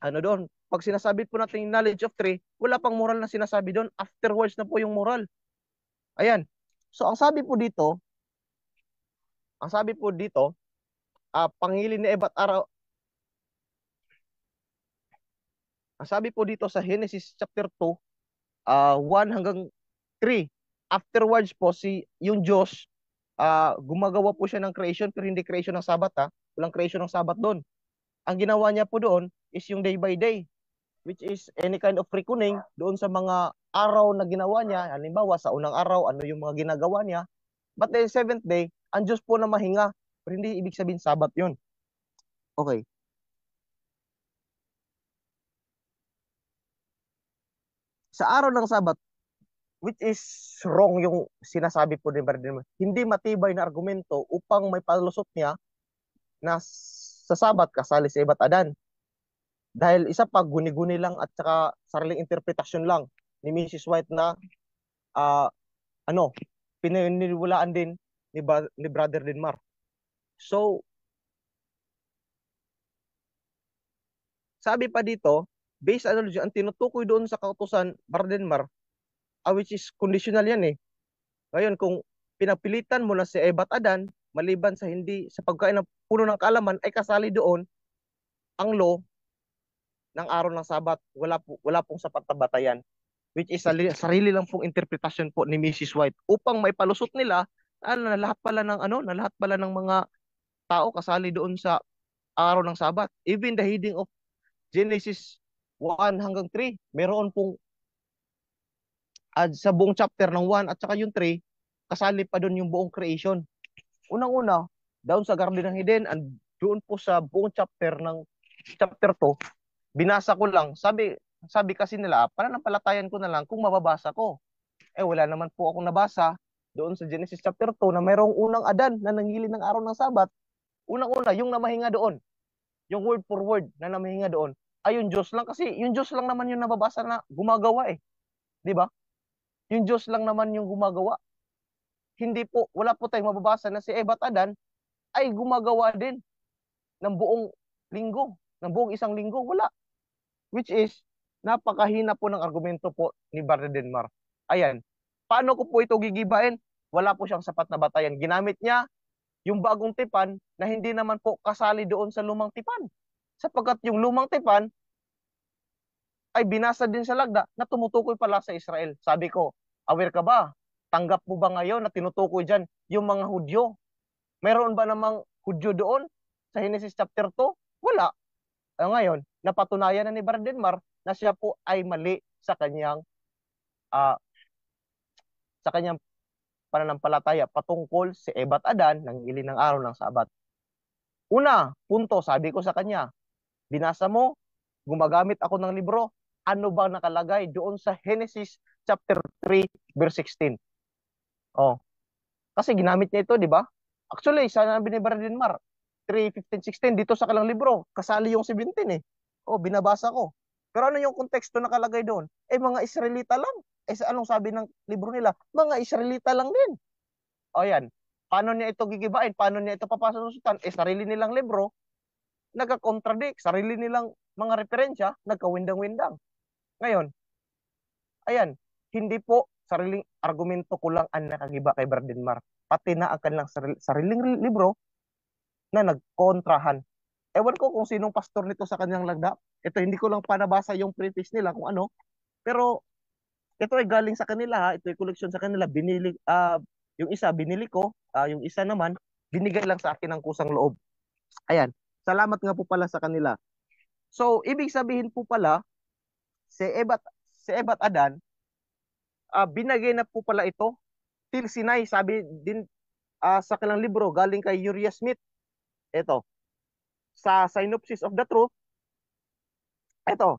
doon. Pag sinasabi po natin knowledge of tree, wala pang moral na sinasabi doon. Afterwards na po yung moral. Ayan. So, ang sabi po dito, pangilin ni Eva at araw. Ang sabi po dito sa Genesis chapter 2, 1 hanggang 3. Afterwards po, yung Diyos, gumagawa po siya ng creation, pero hindi creation ng Sabat, ha? Walang creation ng Sabat doon. Ang ginawa niya po doon is yung day by day, which is any kind of reckoning doon sa mga araw na ginawa niya. Halimbawa, sa unang araw, ano yung mga ginagawa niya. But the seventh day, ang Diyos po na mahinga, pero hindi ibig sabihin Sabat yun. Okay. Sa araw ng Sabat, which is wrong yung sinasabi po ni Brother, hindi matibay na argumento upang may palusot niya na sa Sabat kasali si Eva at Adan. Dahil isa pa, guni-guni lang at saka sariling interpretasyon lang ni Mrs. White na pininiwalaan din ni Brother Denmar. So, sabi pa dito, based analogy, ang tinutukoy doon sa kautusan, Brother Denmar, which is conditional yan eh. Ngayon, kung pinapilitan mo na si Eva at Adan, maliban sa pagkain ng puno ng kaalaman, ay kasali doon ang law ng araw ng Sabat. Wala pong sapat na batayan, which is sarili lang pong interpretasyon po ni Mrs. White upang may palusot nila na lahat pala ng mga tao kasali doon sa araw ng Sabat. Even the heading of Genesis 1 hanggang 3, meron pong sa buong chapter ng 1 at saka yung 3, kasali pa doon yung buong creation. Unang-una, down sa Garden ng Eden, and doon po sa buong chapter 2, binasa ko lang. Sabi kasi nila, pananampalatayan ko na lang kung mababasa ko. Wala naman po akong nabasa doon sa Genesis chapter 2 na mayroong unang Adan na nangili ng araw ng Sabat. Unang-una, yung namahinga doon, yung word for word na namahinga doon, ay yung Diyos lang. Kasi yung Diyos lang naman yung nababasa na gumagawa eh. Di ba? Yung Diyos lang naman yung gumagawa. Wala po tayong mababasa na si Eva at Adan ay gumagawa din ng buong isang linggo. Wala. Which is, napakahina po ng argumento po ni Brother Denmar. Ayan. Paano ko po ito gigibain? Wala po siyang sapat na batayan. Ginamit niya yung bagong tipan na hindi naman po kasali doon sa lumang tipan. Sapagkat yung lumang tipan ay binasa din sa lagda na tumutukoy pala sa Israel. Sabi ko, aware ka ba? Tanggap mo ba ngayon na tinutukoy dyan yung mga Hudyo? Meron ba namang Hudyo doon sa Genesis chapter 2? Wala. Ngayon, napatunayan na ni Brother Denmar na siya po ay mali sa kanyang pananampalataya patungkol si Eva at Adan ng hili ng araw ng Sabat. Una, punto, sabi ko sa kanya, binasa mo, gumagamit ako ng libro, ano ba nakalagay doon sa Genesis chapter 3 verse 16? Kasi ginamit niya ito, di ba? Actually, sabi ni Brother Denmar, 3:15-16 dito sa kalang libro, kasali yung 17 eh. Binabasa ko. Pero ano yung konteksto nakalagay doon? Mga Israelita lang. Anong sabi ng libro nila? Mga Israelita lang din. Yan. Paano niya ito gigibain? Paano niya ito papasusutan? Sarili nilang libro, nagka-contradict. Sarili nilang mga referensya, nagkawindang-windang. Ngayon, ayan, hindi po sariling argumento ko lang ang nakagiba kay Brother Denmar. Pati na ang kanilang sariling libro na nagkontrahan. Ewan ko kung sinong pastor nito sa kanyang lagda. Ito, hindi ko lang panabasa yung preface nila kung ano. Pero, ito ay galing sa kanila ha. Ito ay koleksyon sa kanila. Yung isa, binili ko. Yung isa naman, Binigay lang sa akin ng kusang loob. Ayan. Salamat nga po pala sa kanila. So, ibig sabihin po pala, si Ebat, si Ebat Adan, binagay na po pala ito till Sinai. Sabi din sa kanilang libro, galing kay Uriah Smith. Ito, sa Synopsis of the Truth, ito,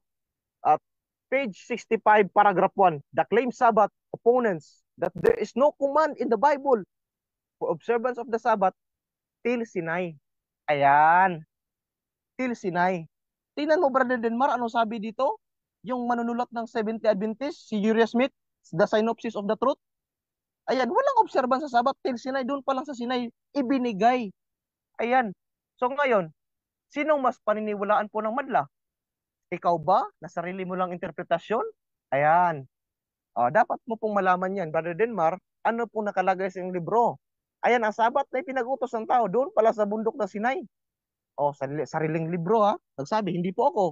page 65, paragraph 1, the claim Sabbath opponents that there is no command in the Bible for observance of the Sabbath till Sinai. Ayan, till Sinai. Tingnan mo, Brother Denmar, ano sabi dito? Yung manunulat ng Seventh Adventist, si Uriah Smith, the Synopsis of the Truth. Ayan, walang observance sa Sabbath till Sinai. Doon pa lang sa Sinai, ibinigay. Ayan. So ngayon, sinong mas paniniwalaan po ng madla? Ikaw ba? Na sarili mo lang interpretasyon? Ayan. Dapat mo pong malaman yan. Brother Denmar, ano pong nakalagay sa iyong libro? Ayan, ang Sabat na pinag-utos ng tao doon pala sa bundok na Sinai. Sariling libro ha. Nagsabi, hindi po ako.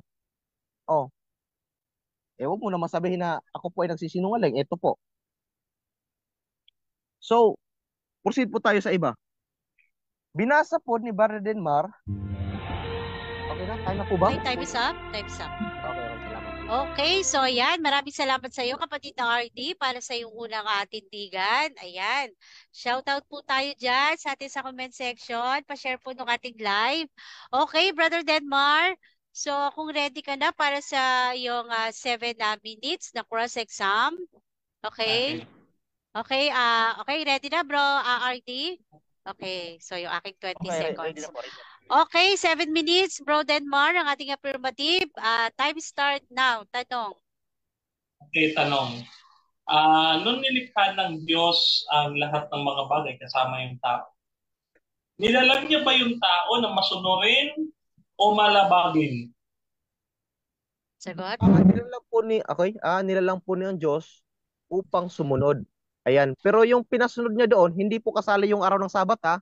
Huwag mo naman sabihin na ako po ay nagsisinungaling. Ito po. So, proceed po tayo sa iba. Binasa po ni Brother Denmar. Okay na? Time na po ba? Okay, time is up. Time is up. Okay, salamat. Okay, so ayan, maraming salamat sa iyo kapatid na RD para sa iyong unang tindigan. Ayan, shoutout po tayo dyan sa ating sa comment section. Pa-share po ng ating live. Okay, Brother Denmar. So kung ready ka na para sa iyong 7 minutes na cross-exam. Okay? Okay, okay, ready na bro, RD? Okay, so yung aking 20 seconds. Ready na po, ready na. Okay, 7 minutes, Bro Denmar, ang ating affirmative. Time start now. Tanong. Okay, tanong. Nung nilikha ng Diyos ang lahat ng mga bagay kasama yung tao, nilalang niya ba yung tao na masunurin o malabagin? Sagot? Nilalang po ni ang Diyos upang sumunod. Ayan. Pero yung pinasunod niya doon, hindi po kasali yung araw ng Sabat ha.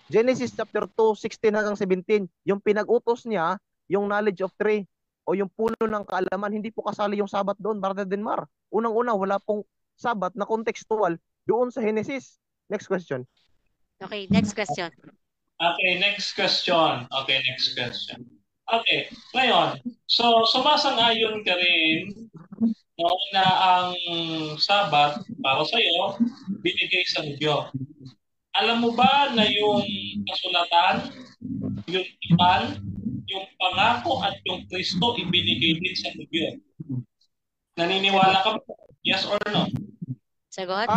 Genesis chapter 2, 16 hanggang 17, yung pinag-utos niya, yung knowledge of tree, o yung puno ng kaalaman, hindi po kasali yung Sabat doon, Brother Denmar. Unang-una, wala pong Sabat na contextual doon sa Genesis. Next question. Okay, next question. Okay, next question. Okay, ngayon, so sumasang-ayon ka rin na ang Sabat para sa iyo binigay sa Diyos. Alam mo ba na yung kasulatan, yung ipan, yung pangako at yung Kristo ibinigay din sa Diyos? Naniniwala ka ba? Yes or no? Sagot?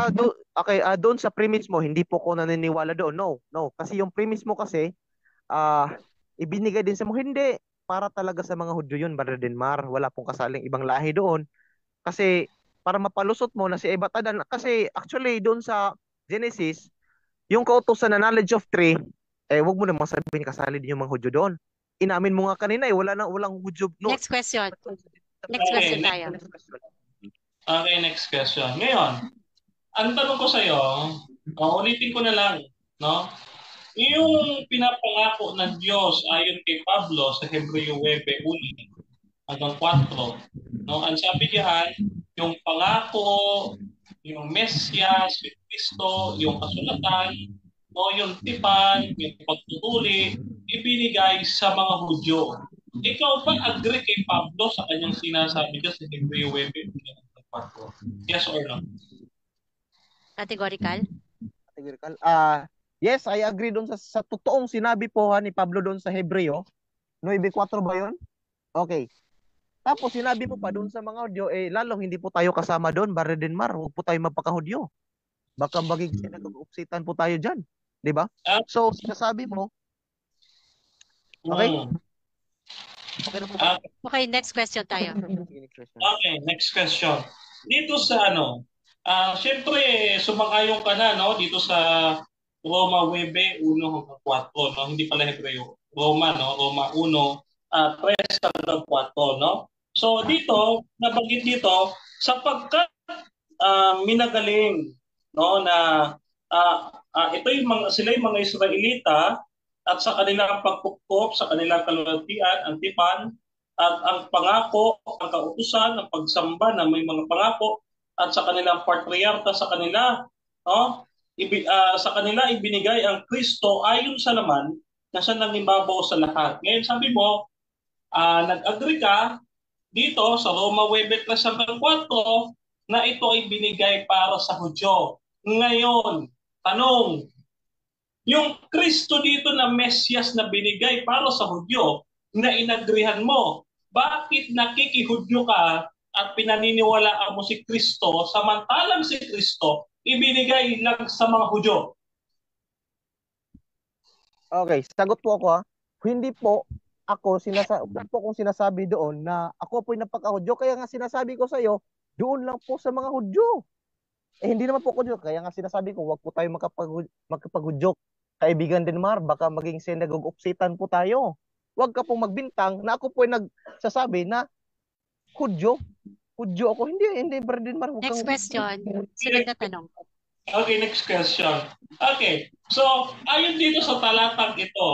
Doon sa premise mo, hindi po ko naniniwala doon. No. Kasi yung premise mo kasi, ibinigay din sa mo. Hindi. Para talaga sa mga Hudyo yun, Brother Denmar. Wala pong kasaling ibang lahi doon. Kasi, para mapalusot mo na si Ebat Adan, kasi actually doon sa Genesis, yung kautusan na knowledge of tree, wag mo naman sabihin kasali din yung mga Hudyo doon. Inamin mo nga kanina, walang Hudyo. No. Next question. Next question tayo. Okay, next question. Ngayon, ang tanong ko sa iyo, ulitin ko na lang, no? Yung pinapangako ng Diyos ayon kay Pablo sa Hebreo 9 hanggang 4, no? Ang sabi diyan, yung pangako, yung Mesyas, yung Kristo, yung kasulatan, no, yung tipan, yung pagtutuli, ibinigay sa mga Hudyo. Ikaw ba agree kay Pablo sa kanyang sinasabi dyan sa Hebreo 9:4? Yes or no? Categorical? Yes, I agree doon sa totoong sinabi po ni Pablo doon sa Hebreo 9:4 ba yun? Okay. Tapos sinabi mo pa doon sa mga Hudyo, lalong hindi po tayo kasama doon, Brother Denmar, huwag po tayo magpaka-Hudyo. Baka maging sinag-upsitan po tayo dyan. Di ba? So, sinasabi mo, okay? Okay na po ba? Okay, next question tayo. Okay, next question. Dito sa syempre, sumang-ayon ka na, no? Dito sa Roma 9:1 hanggang 4, no? Hindi pala Hebreo. Roma 1, 3 hanggang 4, no? So dito, nabanggit dito, sapagkat minagaling, no, na sila yung mga Israelita at sa kanilang pagpukpok, sa kanilang kalulatian, ang tipan, at ang pangako, ang kautusan, ang pagsamba na may mga pangako, at sa kanilang patriarka sa kanila, no? sa kanila ibinigay ang Kristo ayon sa laman na siya nangibabaw sa lahat. Ngayon sabi mo, nag-agree ka dito sa Roma 9:4 na ito ay binigay para sa Hudyo. Ngayon, tanong, yung Kristo dito na Mesyas na binigay para sa Hudyo na inagrihan mo, bakit nakikihudyo ka at pinaniniwalaan mo si Kristo samantalang si Kristo ibinigay lang sa mga Hudyo? Okay, sagot po ako ha. Hindi po kung sinasabi doon na ako po'y napaka-Hudyo, kaya nga sinasabi ko sa iyo, doon lang po sa mga Hudyo. Hindi naman po Hudyo, kaya nga sinasabi ko, wag po tayo magkapag-Hudyo. Kaibigan din baka maging synagogue of Satan po tayo. Wag ka pong magbintang na ako po'y nagsasabi na Hudyo. Hudyo ako. Hindi, Brother Denmar. Next question. Sunod na tanong. Okay, next question. Okay, so ayon dito sa talatang ito,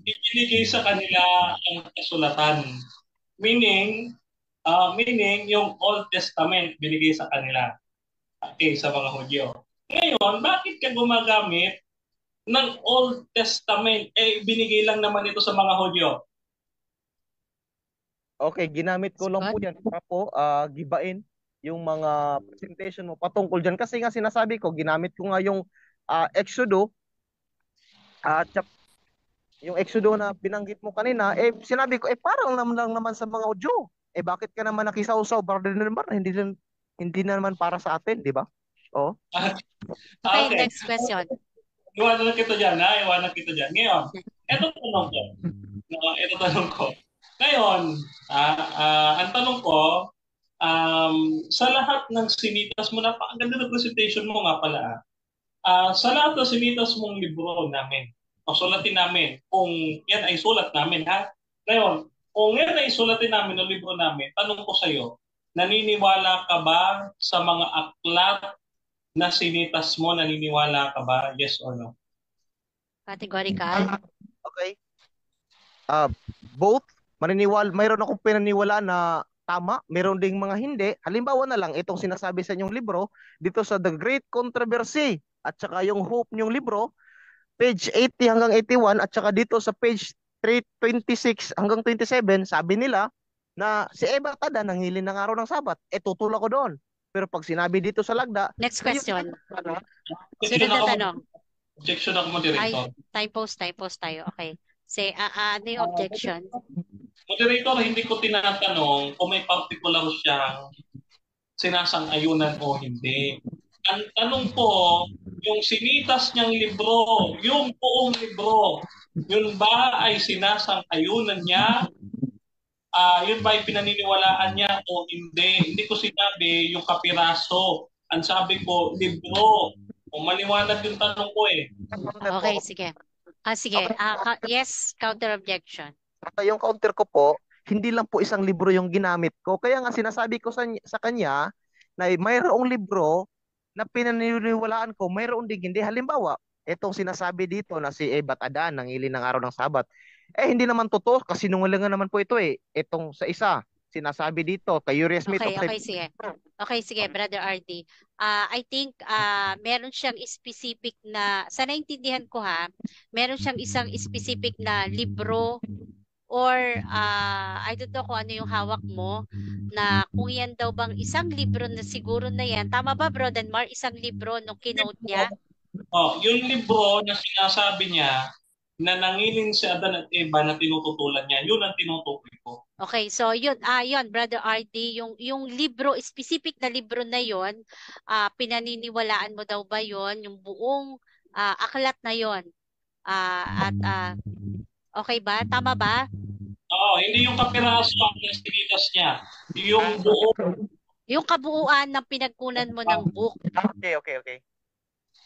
ibinigay sa kanila ang kasulatan. Meaning yung Old Testament binigay sa kanila. Okay, sa mga Hudyo. Ngayon, bakit ka gumagamit ng Old Testament? Binigay lang naman ito sa mga Hudyo. Okay, ginamit ko lang po yan para po gibain yung mga presentation mo patungkol dyan. Kasi nga sinasabi ko, ginamit ko nga yung Exodo, yung Exodo na binanggit mo kanina, sinabi ko, parang lang naman sa mga Hudyo. Bakit ka naman nakisawsaw, Brother Denmar? Hindi na naman para sa atin, di ba? Oh. Okay, next question. Iwanan kita dyan, ha? Iwanan kita dyan. Ngayon, ito tanong ko. Ngayon, ang tanong ko, sa lahat ng sinitas mo, napakaganda ng presentation mo nga pala. Sa lahat ng sinitas mong libro namin, o sulatin namin, kung yan ay sulat namin, ha? Ngayon, kung yan ay sulatin namin o libro namin, tanong ko sa iyo, naniniwala ka ba sa mga aklat na sinitas mo? Naniniwala ka ba? Yes or no? Categorical. Okay. Both. Mayroon akong pinaniwala na tama, mayroon ding mga hindi. Halimbawa na lang, itong sinasabi sa inyong libro, dito sa The Great Controversy, at saka yung Hope niyong libro, page 80 hanggang 81, at saka dito sa page 326 hanggang 27, sabi nila na si Eva Tada nangilin ng araw ng Sabat. Tutulak ko doon. Pero pag sinabi dito sa lagda, next question. Sunod na tanong. Objection ako, moderator. Time post tayo. Okay. Say, ano yung objection? Moderator, hindi ko tinatanong kung may particular siyang sinasang-ayunan o hindi. Ang tanong ko, yung sinitas niyang libro, yung buong libro, yun ba ay sinasang-ayunan niya? Yun ba ay pinaniniwalaan niya o hindi? Hindi ko sinabi yung kapiraso. Ang sabi ko, libro. O maliwanag yung tanong ko eh. Okay, sige. Sige. Yes, counter objection. Yung counter ko po, hindi lang po isang libro yung ginamit ko. Kaya nga sinasabi ko sa kanya na mayroong libro na pinaniniwalaan ko, mayroon din hindi. Halimbawa, itong sinasabi dito na si Eva Tada nangilin ng araw ng Sabat. Hindi naman totoo, kasi nungalingan naman po ito eh. Itong sa isa, sinasabi dito, kay Uriah Smith. Okay, sige. Okay, sige, Brother RD. I think meron siyang specific na, sa naintindihan ko ha, meron siyang isang specific na libro or I don't know kung ano yung hawak mo, na kung yan daw bang isang libro na siguro na yan. Tama ba, Bro Denmar? Isang libro nung kinote niya? Yung libro na sinasabi niya na nangilin si Adan at Eva na tinututulan niya, yun ang tinutukoy ko. Okay, so yun, Brother RD, yung libro, specific na libro na yun, pinaniniwalaan mo daw ba yun, yung buong aklat na yun? Okay ba? Tama ba? Hindi yung kapiraso ang sinitas niya. Yung buo. Yung kabuuan ng pinagkunan mo ng book. Okay.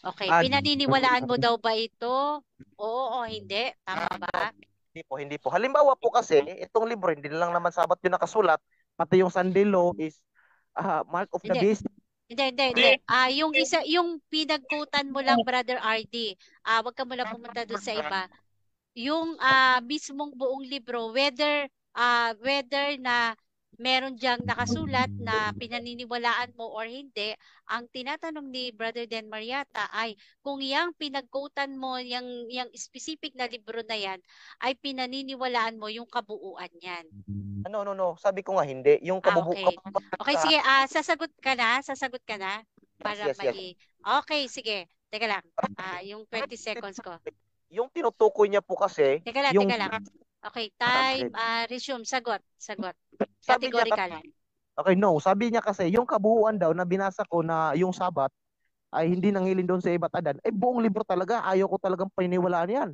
Okay, pinaniniwalaan mo daw ba ito? Oo o hindi? Tama ba? Hindi po. Halimbawa po kasi, itong libro, hindi lang naman Sabat yung nakasulat, pati yung Sunday Law is Mark of the Beast. Hindi. Yung pinagkutan mo lang, Brother RD, wag ka muna pumunta doon sa iba. Yung mismong buong libro, whether na meron diyang nakasulat na pinaniniwalaan mo or hindi, ang tinatanong ni Brother Den Mariata ay kung yang pinagkutan mo, yang specific na libro na yan, ay pinaniniwalaan mo yung kabuuan yan. No. Sabi ko nga hindi. Yung Okay. Okay, sige. Sasagot ka na? Sasagot ka na? Para Yes. Okay, sige. Teka lang. Yung 20 seconds ko. Yung tinutukoy niya po kasi, Teka lang. Okay, time, resume, sagot. Sabi niya Categorical. okay, no. Sabi niya kasi, yung kabuuan daw na binasa ko na yung Sabat ay hindi nangilin doon sa Ibat Adan. Buong libro talaga. Ayaw ko talagang paniniwalaan yan.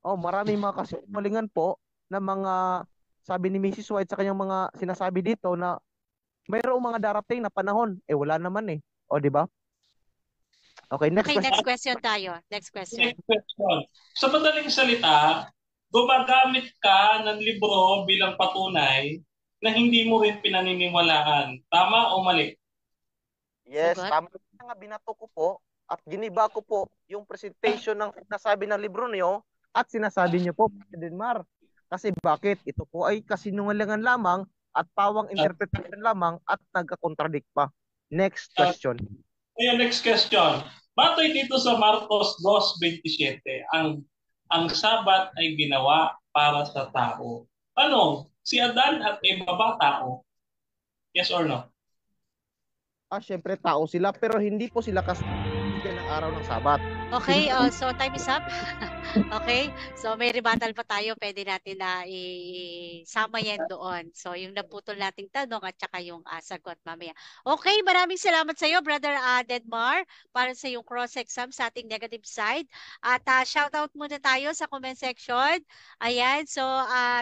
Maraming mga kasinungalingan po na mga, sabi ni Mrs. White sa kanyang mga sinasabi dito na mayroong mga darating na panahon. Wala naman eh. Di ba? Okay, next question tayo. Next question. Sa madaling salita, gumagamit ka ng libro bilang patunay na hindi mo rin pinaniniwalaan. Tama o mali? Yes, tama nga, binato ko po at giniba ko po yung presentation ng sinasabi ng libro niyo at sinasabi niyo po, President Mar. Kasi bakit? Ito po ay kasinungalingan lamang at pawang interpretation lamang at nagka-contradict pa. Next question. Next question. Batay dito sa Marcos 2:27, ang Sabat ay ginawa para sa tao. Tanong, si Adan at Eva ba tao? Yes or no? Syempre tao sila pero hindi po sila kasi ng araw ng Sabat. Okay, so time is up. Okay, so may rebuttal pa tayo. Pwede natin na isama yan doon. So yung naputol nating tanong at saka yung sagot mamaya. Okay, maraming salamat sa iyo, Brother Denmar, para sa yung cross-exam sa ating negative side. At shoutout muna tayo sa comment section. Ayan, so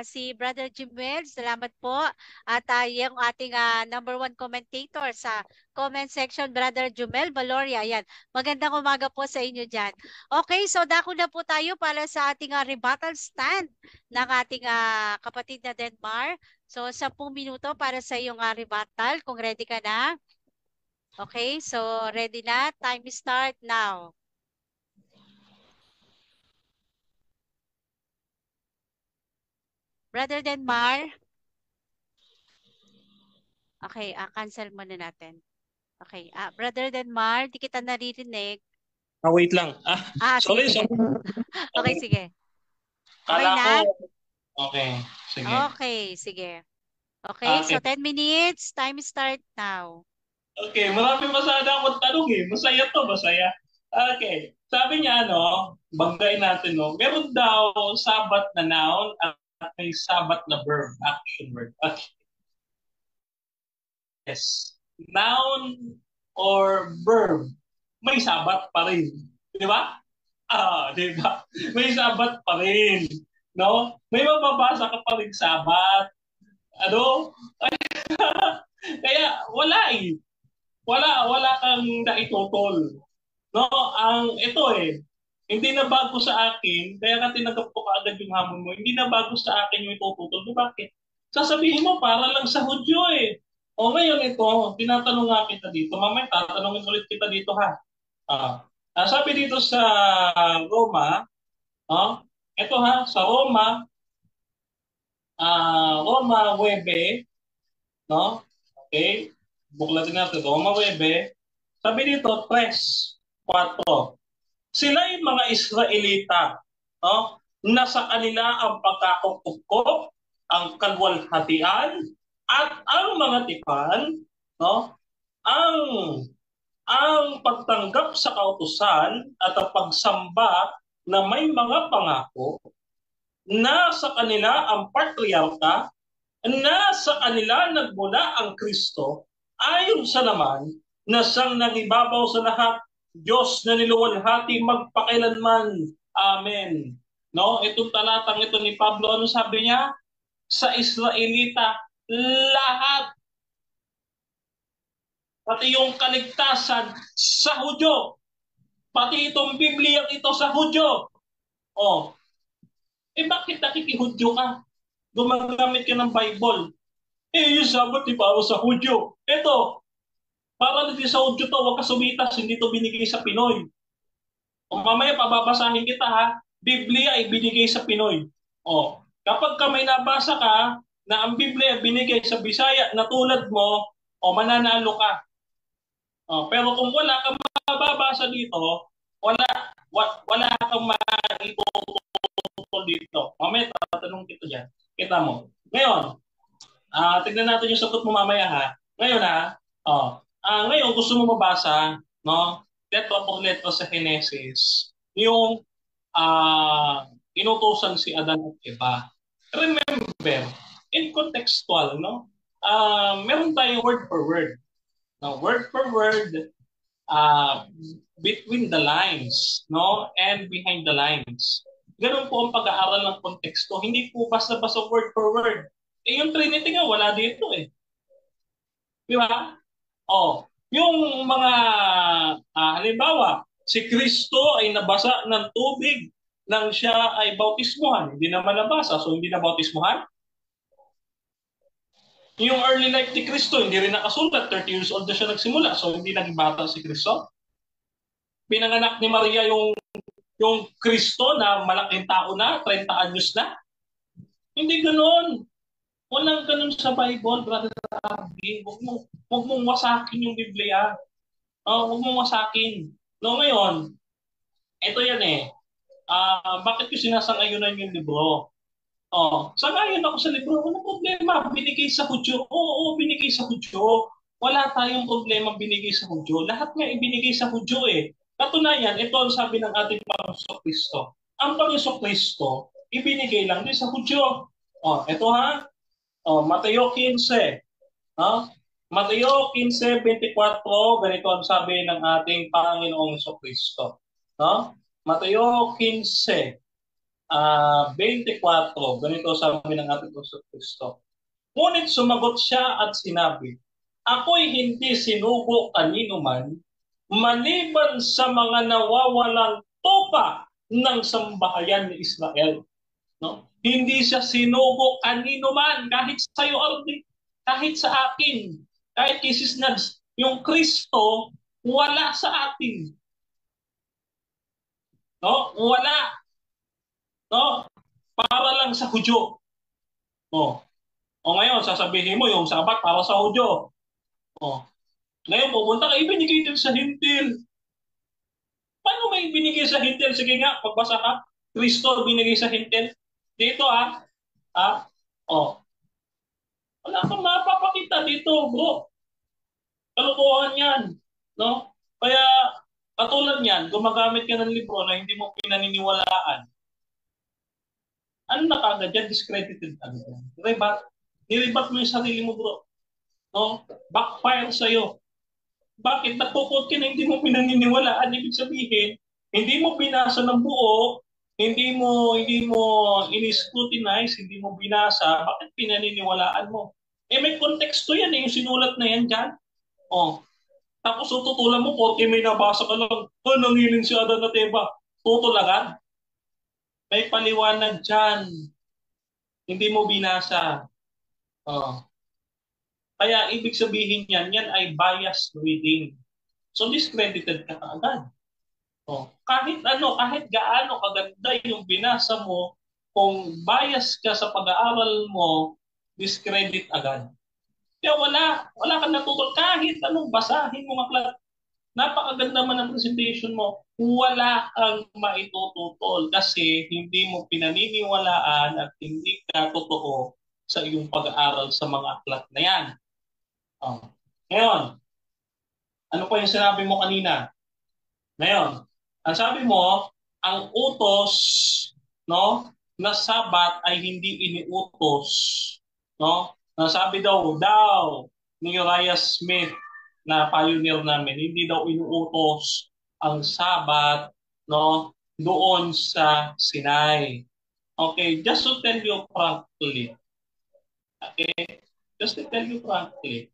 si Brother Jimwell, salamat po. At yung ating number 1 commentator sa comment section, Brother Jumel Valoria. Ayan, magandang umaga po sa inyo dyan. Okay, so dako na po tayo para sa ating rebuttal stand ng ating kapatid na Denmar. So 10 minuto para sa iyong rebuttal kung ready ka na. Okay, so ready na. Time start now. Brother Denmar. Okay, cancel muna natin. Okay, Brother Denmar, di kita naririnig. Wait lang. Sorry. Okay, sige. Okay na? Okay, sige. Okay, sige. Okay, so 10 minutes. Time start now. Okay, marami masada akong tanong eh. Masaya to, masaya. Okay, sabi niya bagay natin meron daw Sabat na noun at may Sabat na verb, action word. Okay. Yes. Noun or verb, may Sabat pa rin. Di ba? Di ba? May Sabat pa rin. No? May mababasa ka pa rin Sabat. Kaya wala eh. Wala kang naitutol. No? Ito hindi na bago sa akin, kaya ka tinanggap ko kaagad yung hamon mo, hindi na bago sa akin yung itututol. Bakit? Sasabihin mo, para lang sa Hudyo eh. Ngayon ito, tinatanong nga kita dito. Mamaya tatanungin ulit kita dito ha. Sabi dito sa Roma, ito ha, sa Roma 9, no? Okay, buklatin natin Roma 9. Sabi dito 3:4. Sila yung mga Israelita, no? Nasa kanila ang pagkakupukop, ang kalwalhatian, at ang mga tipan, no? Ang pagtanggap sa kautusan at ang pagsamba na may mga pangako, nasa kanila ang patriarka, nasa kanila nagmula ang Kristo, ayon sa naman na siyang nagibabaw sa lahat, Diyos na niluwalhati magpakailanman. Amen. No, itong talatang ito ni Pablo, ano sabi niya? Sa Israelita, lahat. Pati yung kaligtasan sa Hudyo. Pati itong Biblia ito sa Hudyo. Bakit nakikihudyo ka? Gumagamit ka ng Bible. Yung Sabat di para sa Hudyo. Ito, para hindi sa Hudyo to, huwag ka sumitas, hindi to binigay sa Pinoy. Mamaya pababasahin kita ha, Biblia ay binigay sa Pinoy. Kapag ka may nabasa ka na ang Biblia binigay sa Bisaya na tulad mo, o mananalo ka. Pero kung wala kang mababasa dito, wala kang maitutol dito. Mamaya tatanong dito dyan. Kita mo. Ngayon, tignan natin yung sagot mo mamaya ha. Ngayon ngayon gusto mo mabasa, no? Letra por letra sa Genesis, yung inutusan si Adan at Eva. Remember, in contextual, no? Meron tayong word for word. No, word for word, between the lines, no, and behind the lines. Ganun po ang pag-aaral ng konteksto. Hindi po basta-basta word for word. Yung Trinity nga, wala dito eh. Di ba? Yung mga, halimbawa, si Kristo ay nabasa ng tubig nang siya ay bautismuhan. Hindi naman nabasa, so hindi na bautismuhan. Yung early life ni Kristo, hindi rin nakasulat. 30 years old na siya nagsimula, so hindi naging bata si Kristo. Pinanganak ni Maria yung Kristo na malaking tao na, 30 anyos na. Hindi ganoon. Walang ganun sa Bible, brother Arvin. Huwag mong wasakin yung Biblia. Huwag mong wasakin. No, ngayon, ito yan eh. Bakit ko sinasangayunan yung libro? Sangayon ako sa libro. Walang problema. Binigay sa Hudyo. Oo, binigay sa Hudyo. Wala tayong problema binigay sa Hudyo. Lahat nga ibinigay sa Hudyo eh. Katunayan, ito ang sabi ng ating Panginoong Kristo. Ang Panginoong Kristo, ibinigay lang din sa Hudyo. Ito ha. Mateo 15. Mateo 15:24, ganito ang sabi ng ating Panginoong Kristo. Mateo 15. 24, ganito sabi ng ating Kristo. Ngunit sumagot siya at sinabi, ako'y hindi sinugo kanino man, maliban sa mga nawawalang tupa ng sambahayan ni Israel. No? Hindi siya sinugo kanino man, kahit sa iyo, Aldi, kahit sa akin, kahit kay Sis Nads, yung Kristo, wala sa atin. No? Wala. No? Para lang sa Hudyo. Ngayon, sasabihin mo yung Sabat para sa Hudyo. Ngayon, pupunta ka, ibinigay din sa Hintil. Paano may ibinigay sa Hintil? Sige nga, pagbasa ka. Kristo binigay sa Hintil. Dito wala kang mapapakita dito, bro. Kalukuhan yan. No? Kaya, katulad yan, gumagamit ka ng libro na hindi mo pinaniniwalaan. Ano na kagad yan? Discredited agad yan. Nirebat mo yung sarili mo, bro. No? Backfire sa'yo. Bakit? Nagpo-quote ka na hindi mo pinaniniwalaan. Ibig sabihin, hindi mo binasa ng buo, hindi mo in-scrutinize, hindi mo binasa, bakit pinaniniwalaan mo? May konteksto yan yung sinulat na yan dyan. Tapos tutulan mo, porque may nabasa ka lang, nangilin si Adan at Eva. Tutulagan. May paliwanag dyan. Hindi mo binasa. Kaya ibig sabihin yan ay biased reading. So discredited ka agad. Kahit gaano kaganda yung binasa mo, kung bias ka sa pag-aaral mo, discredit agad. Kaya wala kang natutol. Kahit anong basahin mo aklat, napakaganda man ang presentation mo, wala kang maitututol kasi hindi mo pinaniniwalaan at hindi ka totoo sa iyong pag-aaral sa mga aklat na yan. Ngayon, ano pa yung sinabi mo kanina? Ngayon, ang sabi mo, ang utos, no, na Sabat ay hindi iniutos, no? Nasabi daw ni Uriah Smith na pioneer namin, hindi daw inuutos ang Sabat, no, doon sa Sinai. Okay, just to tell you frankly. Okay, just to tell you frankly.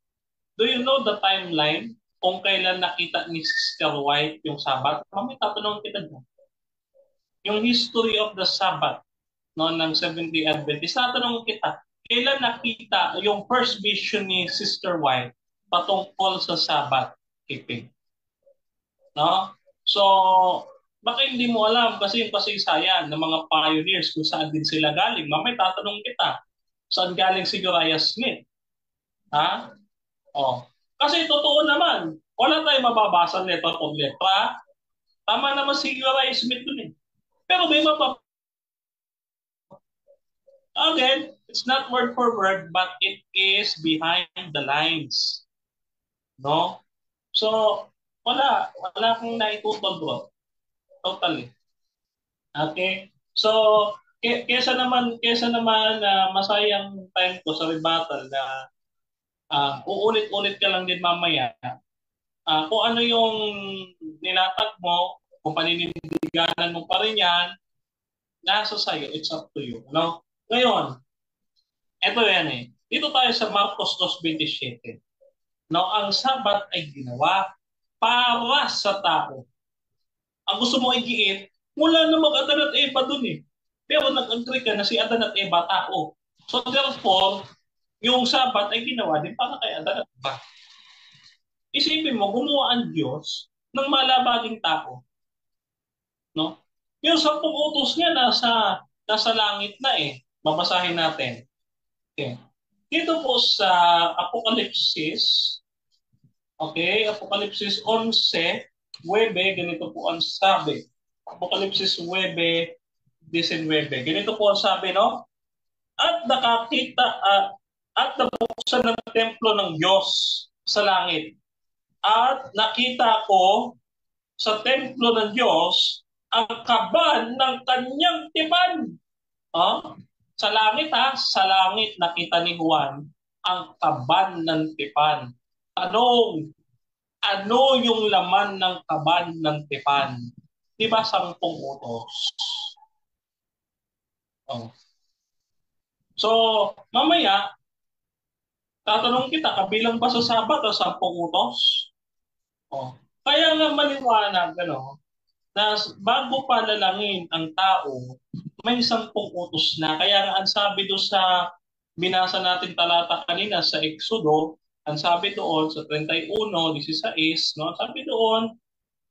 Do you know the timeline kung kailan nakita ni Sister White yung Sabat? Mamaya tatanungin kita dyan. Yung history of the Sabbath, no, ng Seventh-day Adventist, tatanungin kita, kailan nakita yung first vision ni Sister White patungkol sa Sabbath keeping? No? So, baka hindi mo alam kasi yung kasaysayan ng mga pioneers kung saan din sila galing. Mamaya tatanungin kita. Saan galing si Uriah Smith? Ha? Oh. Kasi totoo naman, wala tayong mababasa letra por letra. Tama naman si Uriah Smith dun eh. Pero may again, it's not word for word, but it is behind the lines. No? So, wala akong naitutol doon. Totally. Okay? So, kesa naman masayang time ko sa rebuttal na uulit-ulit ka lang din mamaya. Kung ano yung nilatag mo, kung paninindiganan mo pa rin yan, nasa sa'yo. It's up to you. No? Ngayon, eto yan eh. Dito tayo sa Marcos 2:27. No, ang Sabat ay ginawa para sa tao. Ang gusto mo igiit, wala namang Adan at Eva dun eh. Pero nag-agree ka na si Adan at Eva tao. So therefore, yung Sabat ay ginawa din para kay Adan at Eva. Isipin mo, gumawa ang Diyos ng malabaging tao. No? Yung 10 utos niya nasa langit na eh. Babasahin natin. Okay. Dito po sa Apokalipsis, okay, Apokalipsis 11:9, ganito po ang sabi. Apokalipsis 9:19. Ganito po ang sabi, no? At nabuksan ng templo ng Diyos sa langit. At nakita ko sa templo ng Diyos ang kaban ng kanyang tipan. Sa langit sa langit nakita ni Juan ang kaban ng tipan. Ano yung laman ng kaban ng tipan? Di ba 10 utos? So, mamaya, tatanong kita, kabilang ba sa Sabat o 10 utos? Kaya nga maliwanag, na bago palalangin ang tao, may 10 utos na. Kaya nga ang sabi doon sa binasa natin talata kanina sa Exodo, ang sabi doon sa 31:16, no? Sabi doon,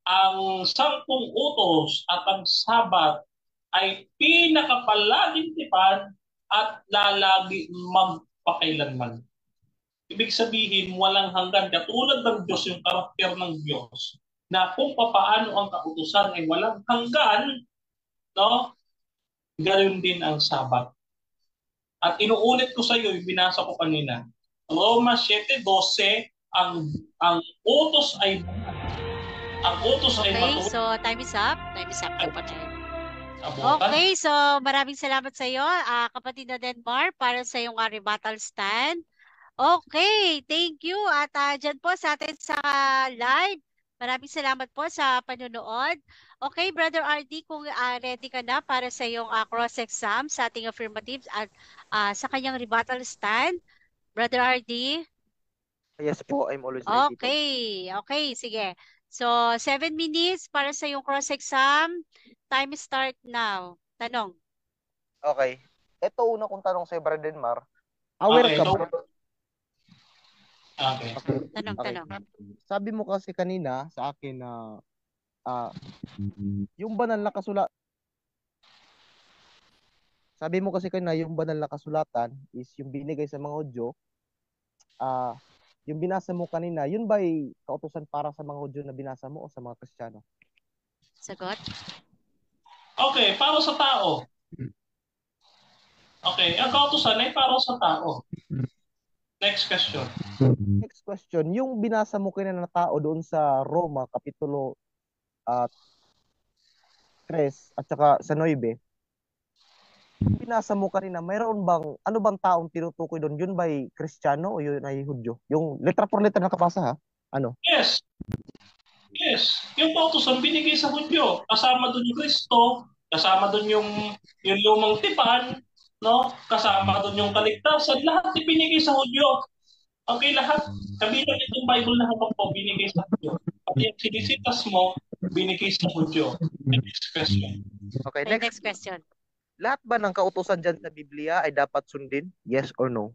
ang 10 utos at ang Sabat ay pinakapalaging tipan at lalagi magpakailanman. Ibig sabihin, walang hanggan. Katulad ng Diyos, yung karakter ng Diyos, na kung papaano ang kautusan ay walang hanggan, no? Ganoon din ang Sabat. At inuulit ko sa iyo, yung binasa ko kanina. Roma 7:12, ang utos ay Okay, so time is up. Time is up, kapatid. Okay, so maraming salamat sa iyo, kapatid na Denmar, para sa iyong rebuttal stand. Okay, thank you. At dyan po sa atin sa live, maraming salamat po sa panunood. Okay, Brother RD, kung ready ka na para sa iyong cross-exam sa ating affirmatives at sa kanyang rebuttal stand. Brother RD? Yes po, I'm always ready. Okay, sige. So, 7 minutes para sa iyong cross-exam. Time start now. Tanong. Okay. Ito una kong tanong sa Brother Denmar. Aware ka ba? Okay. Tanong. Sabi mo kasi kanina sa akin na yung banal na kasulatan. Sabi mo kasi kanina yung banal na kasulatan is yung binigay sa mga Hudyo. Yung binasa mo kanina, yun ba ay kautusan para sa mga Hudyo na binasa mo o sa mga Kristiyano? Sagot. Okay, para sa tao. Okay, ang kautusan ay para sa tao. Next question. Next question, yung binasa mo kanina na tao doon sa Roma, Kapitulo 3 at saka sa 9, binasa mo kanina, mayroon bang, ano bang taong tinutukoy doon? Yun ba ay Kristiyano o yun ay Hudyo? Yung letra por letra nakabasa ha? Ano? Yes. Yung kautusan binigay sa Hudyo. Kasama doon yung Kristo, kasama doon yung lumang tipan, no? Kasama doon yung kaligtasan. Lahat ibinigay sa Hudyo. Okay, lahat. Kabilang itong Bible na hawak po, binigay sa Hudyo. Pati yung sinisitas mo, binigay sa Hudyo. Next question. Okay, next question. Lahat ba ng kautusan dyan sa Biblia ay dapat sundin? Yes or no?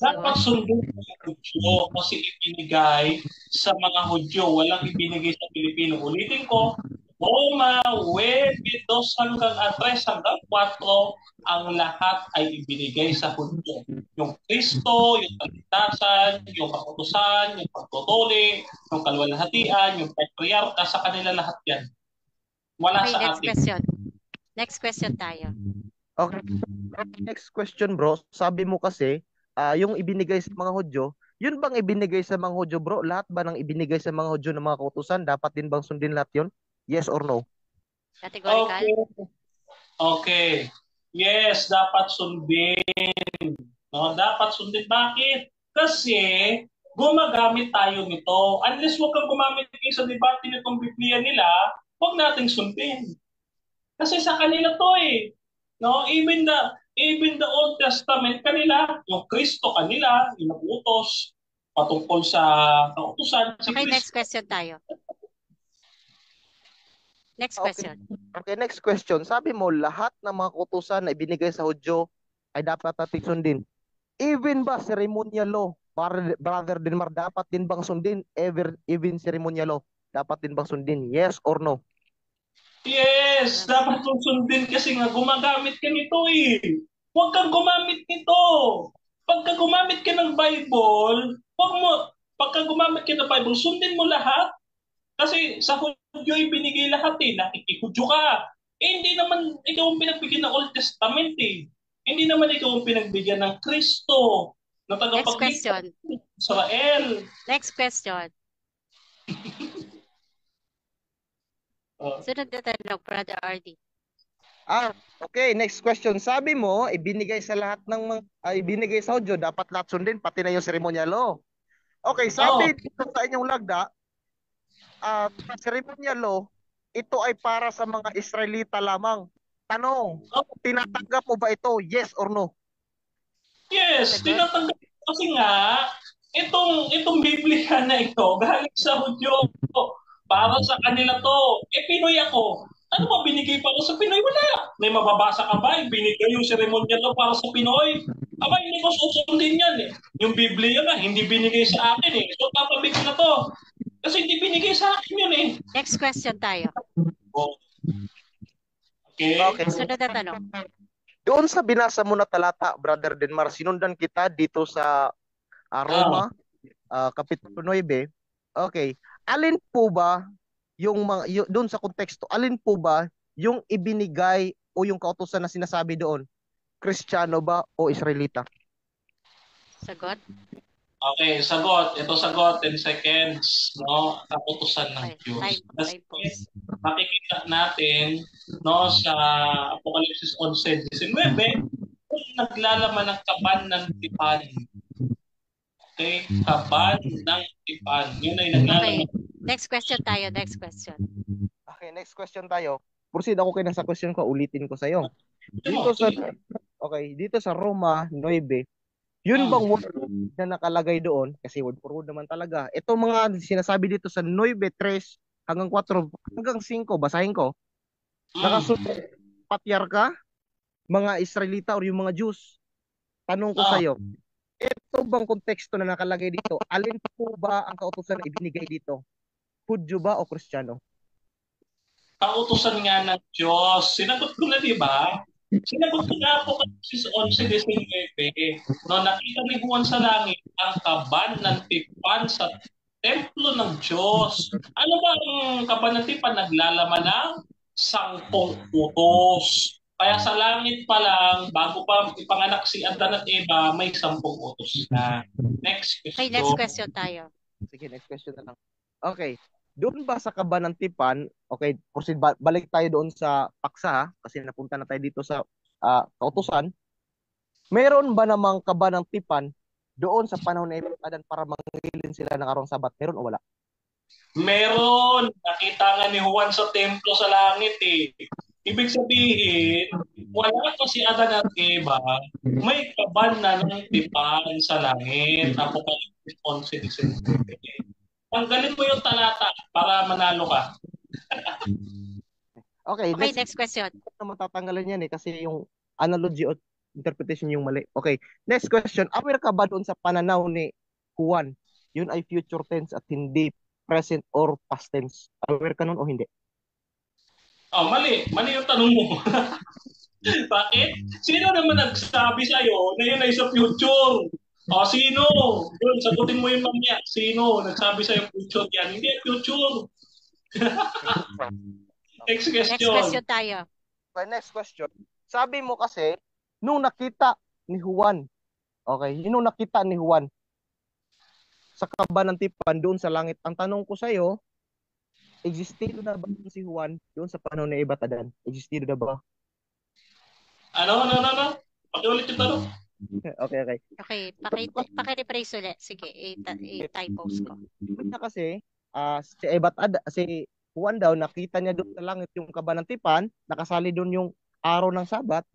Dapat sundin sa Hudyo kasi ibinigay sa mga Hudyo. Walang ibinigay sa Pilipino. Ulitin ko, Roma 9:2 hanggang 3 hanggang 4, ang lahat ay ibinigay sa Hudyo. Yung Kristo, yung kaligtasan, yung kaputusan, yung pagtutuli, yung kaluwalhatian, yung patriarka, sa kanila lahat yan. Wala Okay, sa next atin. question. Next question tayo. Okay. Next question, bro. Sabi mo kasi, yung ibinigay sa mga Hudyo, yun bang ibinigay sa mga Hudyo, bro? Lahat ba ng ibinigay sa mga Hudyo ng mga kautusan, dapat din bang sundin lahat yun? Yes or no? Categorical? Okay. Okay. Yes, dapat sundin. No, dapat sundin. Bakit? Kasi gumagamit tayo nito. Unless wag kang gumamit sa debate nitong Biblia nila, wag nating sundin. Kasi sa kanila to eh. No, even the Old Testament kanila, yung Kristo kanila, inuutos patungkol sa kautusan si Okay, next Kristo. question tayo. Next question. Okay, next question. Sabi mo, lahat ng mga kautusan na ibinigay sa Hudyo ay dapat nating sundin. Even ba ceremonial law, Brother Denmar, dapat din bang sundin? Even ceremonial law, dapat din bang sundin? Yes or no? Yes, dapat mong sundin kasi nga gumagamit ka nito eh. Huwag kang gumamit nito. Pagka gumamit ka ng Bible, pagka gumamit ka ng Bible, sundin mo lahat. Kasi sa Hudyo ibinigay lahat eh. Nakikihudyo ka. Hindi naman ikaw ang pinagbigyan ng Old Testament eh. Hindi naman ikaw ang pinagbigyan ng Kristo na Next question. tagapagligtas ng Israel. Next question. Sunod na tanong, Brother RD. Okay, next question. Sabi mo, ibinigay sa lahat ng ibinigay sa Hudyo, dapat lahat sundin, pati na yung ceremonial law. Okay, sabi dito sa inyong lagda, ceremonial law, ito ay para sa mga Israelita lamang. Tanong, tinatanggap mo ba ito? Yes or no? Yes, tinatanggap kasi nga itong Biblia na ito galing sa Hudyo. Para sa kanila to. Pinoy ako. Ano ba binigay para sa Pinoy? Wala. May mababasa ka ba? Binigay yung ceremonial law para sa Pinoy. Aba, hindi ko susundin yan eh. Yung Biblia na, hindi binigay sa akin eh. So, papabigyan na to. Kasi hindi binigay sa akin yun eh. Next question tayo. Okay. Sunod na tanong. Doon sa binasa mo na talata, Brother Denmar, sinundan kita dito sa Roma, Kapitulo 9. Okay. Alin po ba yung mga doon sa konteksto, alin po ba yung ibinigay o yung kautusan na sinasabi doon? Kristiyano ba o Israelita? Sagot? Okay, sagot. Ito sagot, 10 seconds, no? Kautusan ng Diyos. Kasi makikita natin, no, sa Apokalipsis 11:19, kung naglalaman ng kaban ng tipan. Okay, kaban ng tipan. Yun ay naglalaman. Okay, next question tayo, next question. Okay, next question tayo. Proceed ako kay nasa question ko, ulitin ko sa iyo. Dito sa Roma 9, yun bang word na nakalagay doon? Kasi word for word naman talaga. Ito mga sinasabi dito sa 9:3 hanggang 4 hanggang 5, basahin ko. Nakasunod patriarka, mga Israelita or yung mga Jews. Tanong ko sa iyo, ito bang konteksto na nakalagay dito? Alin po ba ang kautusan na ibinigay dito? Hudyo ba o Kristiyano? Kautusan nga ng Diyos. Sinagot ko na, di ba? Sinagot ko na po kasi sa 11:19. No, nakita ni Juan sa langit ang kaban ng tipan sa templo ng Diyos. Ano ba ang kaban ng tipan? Naglalaman ng 10 utos. Kaya sa langit pa lang, bago pa ipanganak si Adan at Eva, may 10 utos na. Next question. Okay, next question tayo. Sige, next question na lang. Okay. Doon ba sa kaban ng tipan, okay, proceed, balik tayo doon sa paksa, kasi napunta na tayo dito sa kautusan. Meron ba namang kaban ng tipan doon sa panahon ni Adan para mangilin sila ng araw ng Sabat? Meron o wala? Meron. Nakita nga ni Juan sa templo sa langit eh. Ibig sabihin, wala pa si Adan at Eva, may kaban na ng tipan sa langit. Apokalipsis 11:19. Tanggalin mo yung talata para manalo ka. Okay, next question. Matatanggalan yan eh kasi yung analogy o interpretation yung mali. Okay, next question. Aware ka ba doon sa pananaw ni Juan? Yun ay future tense at hindi present or past tense. Aware ka nun o hindi? Oh, mali. Mali yung tanong mo. Bakit? Sino naman nagsabi sa'yo na yun ay sa future? O, sino? Yun, sagutin mo yun mamaya. Sino nagsabi sa'yo future yan? Hindi future. Next Next question. question tayo. Okay, next question. Sabi mo kasi, nung nakita ni Juan, okay, nung nakita ni Juan sa Kabanatipan doon sa langit, ang tanong ko sa'yo, existido na ba si Juan doon sa panahon ni Ebatadan? Existido na ba? Ano? Pakiulit yung tanong. Okay, okay. Okay, paki-rephrase ulit. Sige, i-typos ko. Kanya kasi, si Juan daw, nakita niya doon sa langit yung Kabanatipan, nakasali doon yung araw ng Sabat,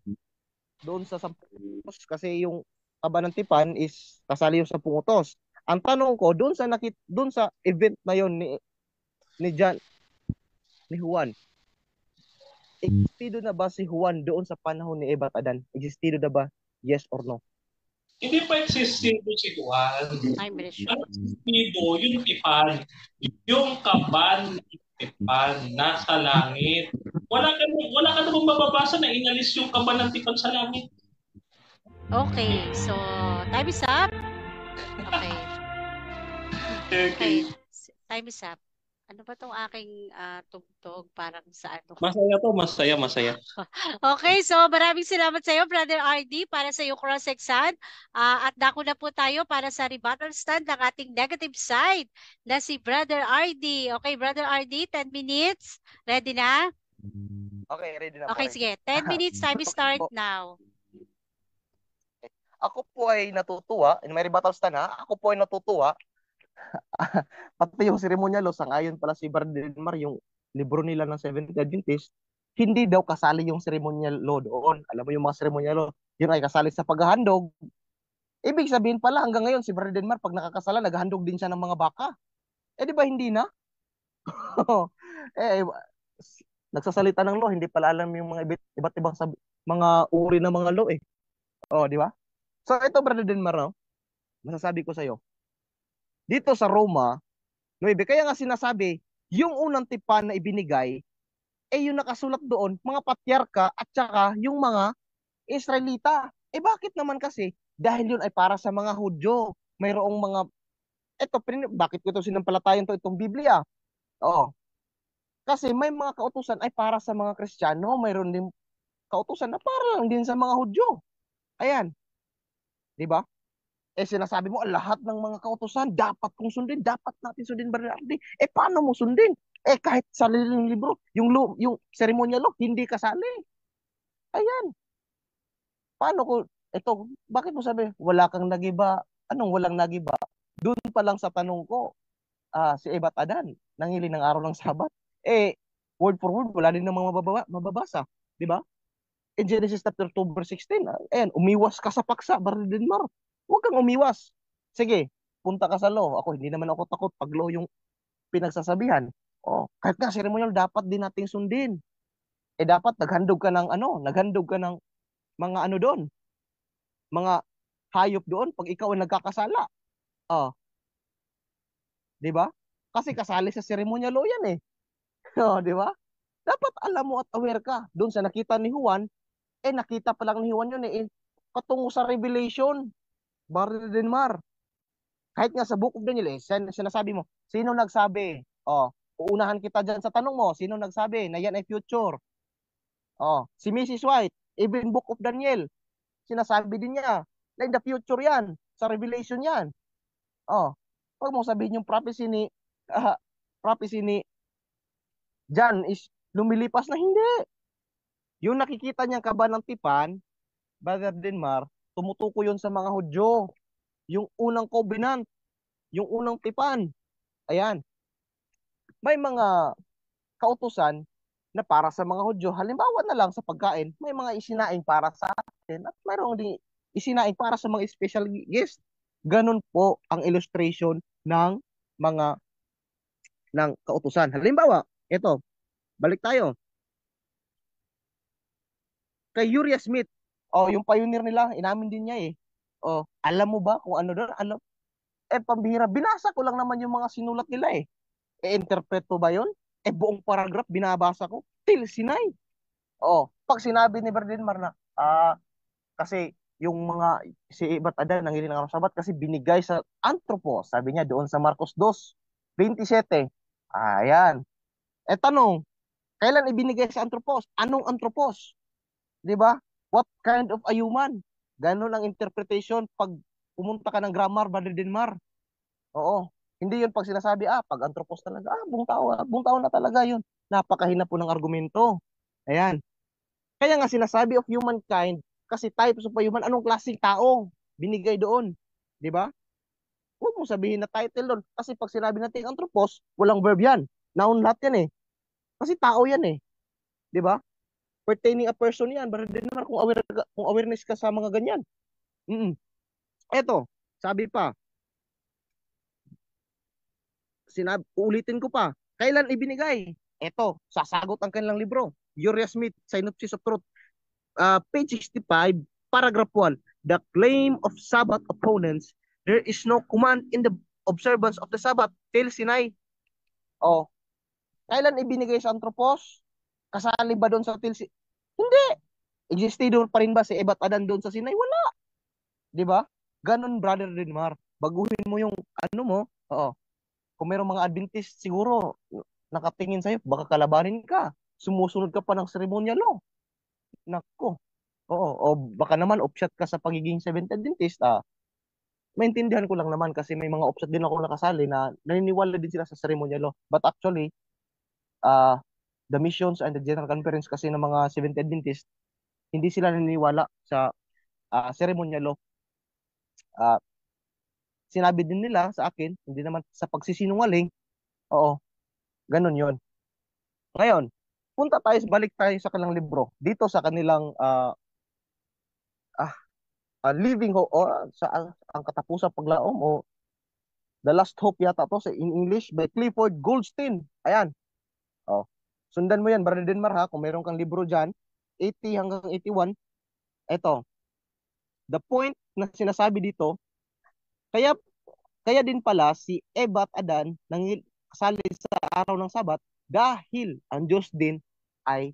doon sa 10 utos, kasi yung Kabanatipan is kasali yung 10 utos. Ang tanong ko, doon sa event na yon ni Juan, existido na ba si Juan doon sa panahon ni Ebatadan? Existido na ba? Yes or no? Hindi pa existido si Juan. I'm very sure. Ang existido, yung tipan. Yung kaban ng tipan nasa langit. Wala ka namang mababasa na inalis yung kaban ng tipan sa langit. Okay, so time is up. Okay. Okay, time is up. Ano ba tong aking tugtog parang sa ano? Masaya to, masaya. Okay, so maraming salamat sa iyo, Brother RD, para sa iyong cross-exam. At dako na po tayo para sa rebuttal stand ng ating negative side na si Brother RD. Okay, Brother RD, 10 minutes. Ready na? Okay, ready na Okay, pare. sige. 10 minutes, time start now. Ako po ay natutuwa, in my rebuttal stand ha, ako po ay natutuwa. Pati yung ceremonial law, sangayon pala si Brother Mar, yung libro nila ng Seventh Adventist, hindi daw kasali yung ceremonial law doon. Alam mo yung mga ceremonial law, yun ay kasali sa paghahandog. Ibig sabihin pala hanggang ngayon si Brother Mar, pag nakakasala, naghahandog din siya ng mga baka. Eh di ba hindi na? eh, nagsasalita ng law, hindi pala alam yung mga iba't ibang mga uri ng mga law eh. Oh, di ba? So ito Brother Denmar, no? Masasabi ko sa iyo. Dito sa Roma, 9, kaya nga sinasabi, yung unang tipan na ibinigay, yung nakasulat doon, mga patriarka at saka yung mga Israelita. Bakit naman kasi? Dahil yun ay para sa mga Hudyo. Mayroong mga, bakit ko ito sinampalatayan itong Biblia? Oo. Kasi may mga kautusan ay para sa mga Kristiyano, mayroon din kautusan na para lang din sa mga Hudyo. Ayan. Di ba? Sinasabi mo, lahat ng mga kautusan, dapat kong sundin, dapat natin sundin, Bernardi. Paano mo sundin? Kahit sa libro, yung ceremonial law, hindi kasali. Ayan. Paano ko, bakit mo sabi, wala kang nagiba? Anong walang nagiba? Doon pa lang sa tanong ko, si Ebatadan, nangili ng araw ng Sabat. Word for word, wala din namang mababasa. Di ba? In Genesis chapter 2, verse 16, ayan, umiwas ka sa paksa, Bernardi Mar. Huwag kang umiwas. Sige, punta ka sa law. Ako, hindi naman ako takot pag law yung pinagsasabihan. Kahit nga ceremonial, dapat din nating sundin. Dapat naghandog ka ng mga ano doon, mga hayop doon pag ikaw ay nagkakasala. Di ba? Kasi kasali sa ceremonial law yan eh. Di ba? Dapat alam mo at aware ka. Doon sa nakita ni Juan, nakita pa lang ni Juan yun katungo sa Revelation. Brother Denmar. Kahit nga sa Book of Daniel, sinasabi mo, sino nagsabi? Uunahan kita dyan sa tanong mo, sino nagsabi na yan ay future? Si Mrs. White, even Book of Daniel, sinasabi din niya, na in the future yan, sa Revelation yan. Huwag mong sabihin yung prophecy ni John is lumilipas na hindi. Yung nakikita niyang kaban ng tipan, Brother Denmar, tumutuko yun sa mga Hudyo. Yung unang covenant, yung unang tipan. Ayan. May mga kautusan na para sa mga Hudyo. Halimbawa na lang sa pagkain, may mga isinaing para sa atin at mayroong din isinaing para sa mga special guest. Ganun po ang illustration ng kautusan. Halimbawa, ito, balik tayo. Kay Uriah Smith, yung pioneer nila, inamin din niya eh. Alam mo ba kung ano doon? Pambihira, binasa ko lang naman yung mga sinulat nila eh. Interpreto ba yun? Buong paragraph binabasa ko. till Sinai. Pag sinabi ni Brother Mar na, kasi yung mga, si Ibat Adan, nangiling ng araw ng Sabat kasi binigay sa Anthropos. Sabi niya doon sa Marcos 2:27. Ayan. Tanong, kailan ibinigay sa Anthropos? Anong Anthropos? Di ba? What kind of a human? Ganon ang interpretation pag pumunta ka ng grammar, Brother Denmar. Oo. Hindi yun pag sinasabi, pag Anthropos talaga, buong tao na talaga yun. Napakahina po ng argumento. Ayan. Kaya nga sinasabi of humankind, kasi types of a human, anong klaseng tao binigay doon? Di ba? Huwag mo sabihin na title doon. Kasi pag sinabi natin anthropos, walang verb yan. Noun lahat yan eh. Kasi tao yan eh. Di ba? Pertaining a person yan. Pero din naman kung awareness ka sa mga ganyan. Eto, sabi pa, ulitin ko pa, kailan ibinigay? Eto, sasagot ang kanilang libro. Uriah Smith, Synopsis of Truth. Page 65, paragraph 1. The claim of Sabbath opponents, there is no command in the observance of the Sabbath till Sinai. Kailan ibinigay sa Anthropos? Kasali ba doon sa till Sinai? Hindi. Existido pa rin ba si Ebat Adan doon sa Sinai? Wala. Di ba? Ganon, Brother Denmar. Baguhin mo yung ano mo. Kung mayroong mga Adventist, siguro nakatingin sa'yo, baka kalabanin ka. Sumusunod ka pa ng ceremonial law. Nako. O baka naman offshot ka sa pagiging Seventh Adventist. Maintindihan ko lang naman kasi may mga offshot din ako nakasali na naniniwala din sila sa ceremonial law. But actually, the missions and the general conference kasi ng mga Seventh Adventist, hindi sila naniniwala sa ceremonial law. Sinabi din nila sa akin, hindi naman sa pagsisinungaling. Ganun yon. Ngayon, balik tayo sa kanilang libro. Dito sa kanilang Living Hope, ang katapusang paglaom, The Last Hope yata to in English by Clifford Goldstein. Ayan. Sundan mo yan, Brother Denmar ha, kung meron kang libro dyan, 80 hanggang 81. Ito, the point na sinasabi dito, kaya din pala si Ebat Adan kasali sa araw ng Sabat dahil ang Diyos din ay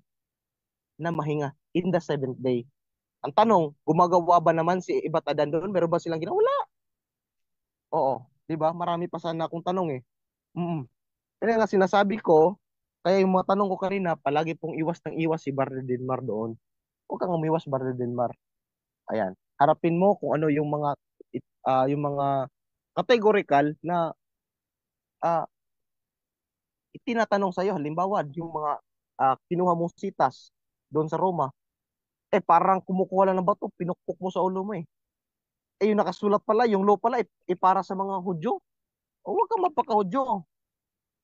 namahinga in the seventh day. Ang tanong, gumagawa ba naman si Ebat Adan doon? Meron ba silang ginawa? Wala. Di ba? Marami pa sana akong tanong eh. Kaya nga sinasabi ko, kaya yung mga tanong ko kanina, palagi pong iwas ng iwas si Brother Denmar doon. Huwag kang umiwas, Brother Denmar. Ayan. Harapin mo kung ano yung mga categorical na itinatanong sa'yo. Halimbawa, yung mga kinuha mong sitas doon sa Roma, parang kumukuha lang ng bato, pinukpok mo sa ulo mo eh. Yung nakasulat pala, yung law pala, para sa mga Hudyo. Huwag kang mapaka-Hudyo.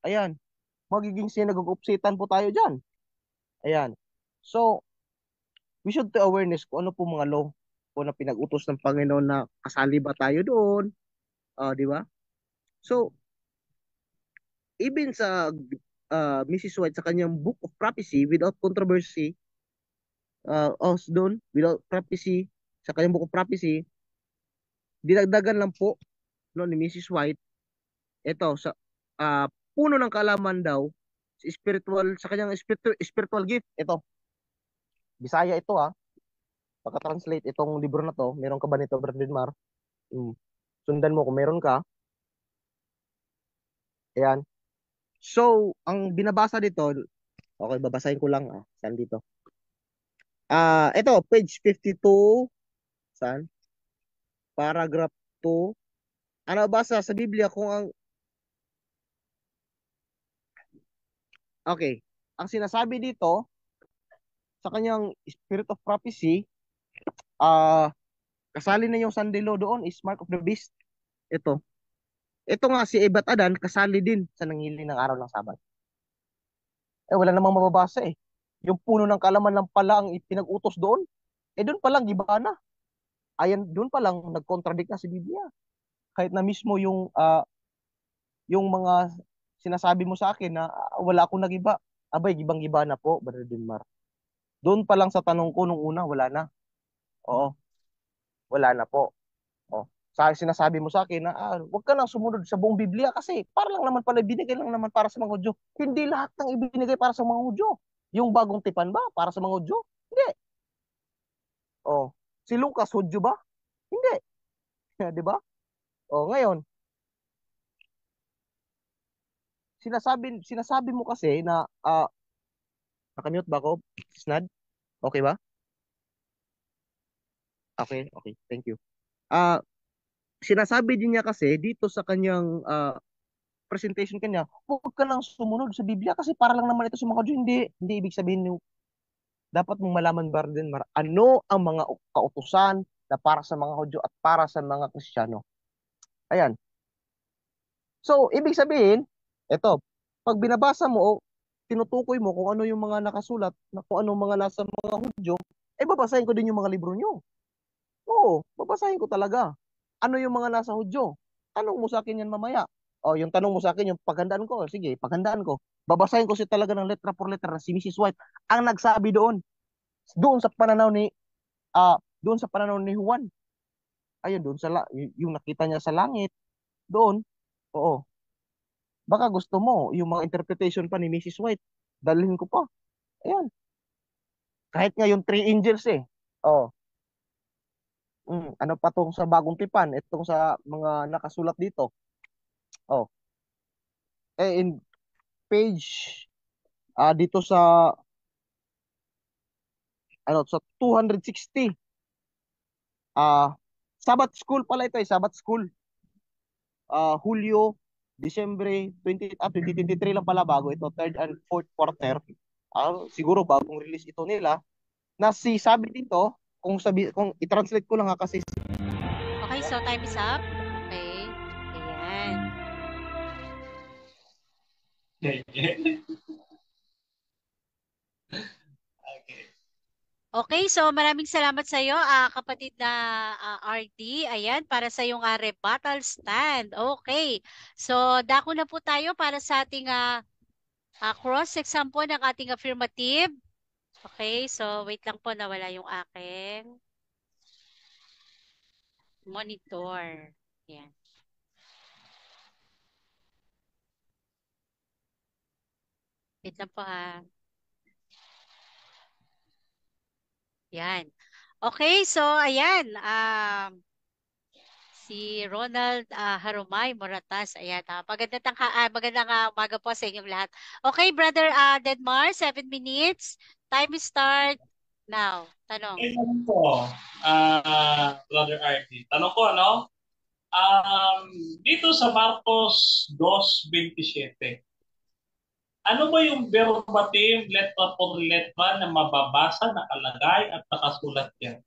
Ayan. Magiging sinagugupsitan po tayo dyan. Ayan. So, we should to awareness kung ano po mga law po na pinag-utos ng Panginoon na kasali ba tayo doon. Di ba? So, even sa Mrs. White sa kanyang Book of Prophecy without controversy, doon, without prophecy, sa kanyang Book of Prophecy, dinagdagan lang po no, ni Mrs. White, ito, sa puno ng kaalaman daw, sa kanyang spiritual gift, ito, Bisaya ito pagka-translate itong libro na to, meron ka ba nito, Brother Mar? Sundan mo kung meron ka. Ayan. So, ang binabasa dito, okay, babasahin ko lang. Saan dito? Ito, page 52. Saan? Paragraph 2. Ano basa sa Biblia kung ang... Okay. Ang sinasabi dito, sa kanyang Spirit of Prophecy, kasali na yung Sunday Law doon is Mark of the Beast. Ito. Ito nga si Ebat Adan, kasali din sa nangiling ng araw ng Sabat. Wala namang mababasa eh. Yung puno ng kalaman lang pala ang pinag-utos doon. Doon pa lang iba na. Ayan, doon pa lang nag-contradict na si Biblia. Kahit na mismo yung mga sinasabi mo sa akin na wala akong nagiba. Abay, gibang-giba na po, Brother Denmar. Doon pa lang sa tanong ko nung una, wala na. Wala na po. Sinasabi mo sa akin na huwag ka nang sumunod sa buong Biblia kasi para lang naman pala binigay lang naman para sa mga Hudyo. Hindi lahat ng ibinigay para sa mga Hudyo. Yung bagong tipan ba para sa mga Hudyo? Hindi. Oh, si Lucas Hudyo ba? Hindi. 'Di ba? Oh, ngayon, sinasabi mo kasi na nakamute ba ako? Snad? Okay ba? Okay, okay. Thank you. Ah, sinasabi din niya kasi dito sa kanyang presentation kanya, huwag ka lang sumunod sa Biblia kasi para lang naman ito sa mga Hudyo. Hindi ibig sabihin yung dapat mong malaman ba din ano ang mga kautusan na para sa mga Hudyo at para sa mga Kristiyano. Ayan. So, ibig sabihin, ito, pag binabasa mo, tinutukoy mo kung ano yung mga nakasulat, kung ano mga nasa mga Hudyo, babasahin ko din yung mga libro nyo. Oo, babasahin ko talaga. Ano yung mga nasa Hudyo? Tanong mo sa akin yan mamaya. O, yung tanong mo sa akin, yung paghandaan ko, sige, paghandaan ko. Babasahin ko siya talaga ng letra por letra na si Mrs. White ang nagsabi doon sa pananaw ni Juan. Ayun, doon yung nakita niya sa langit, doon. Oo. Baka gusto mo yung mga interpretation pa ni Mrs. White. Dalhin ko pa. Ayan. Kahit nga yung three angels eh. Oh. Ano pa tong sa bagong tipan? Itong sa mga nakasulat dito. Oh. In page dito sa 260. Sabbath school pala ito Sabbath school. Hulyo, Disyembre 2023 lang pala bago ito, third and fourth quarter. Siguro bagong release ito nila. Sabi dito, kung i-translate ko lang kasi. Okay, so time is up. Okay. Ayan. Okay, so maraming salamat sa iyo, kapatid na RD. Ayan, para sa iyong rebuttal stand. Okay. So, dako na po tayo para sa ating cross-exam po ng ating affirmative. Okay, so wait lang po, nawala yung aking monitor. Ayan. Wait lang po ha. Yan. Okay, so ayan. Si Ronald Harumay Moratas. Ayan. Magandang umaga po sa inyong lahat. Okay, Brother Dedmar, 7 minutes. Time start now. Tanong. Tanong ko, Brother RT. Tanong ko, dito sa Marcos 2:27, ano ba yung verbatim, letra por letra na mababasa, nakalagay at nakasulat yan?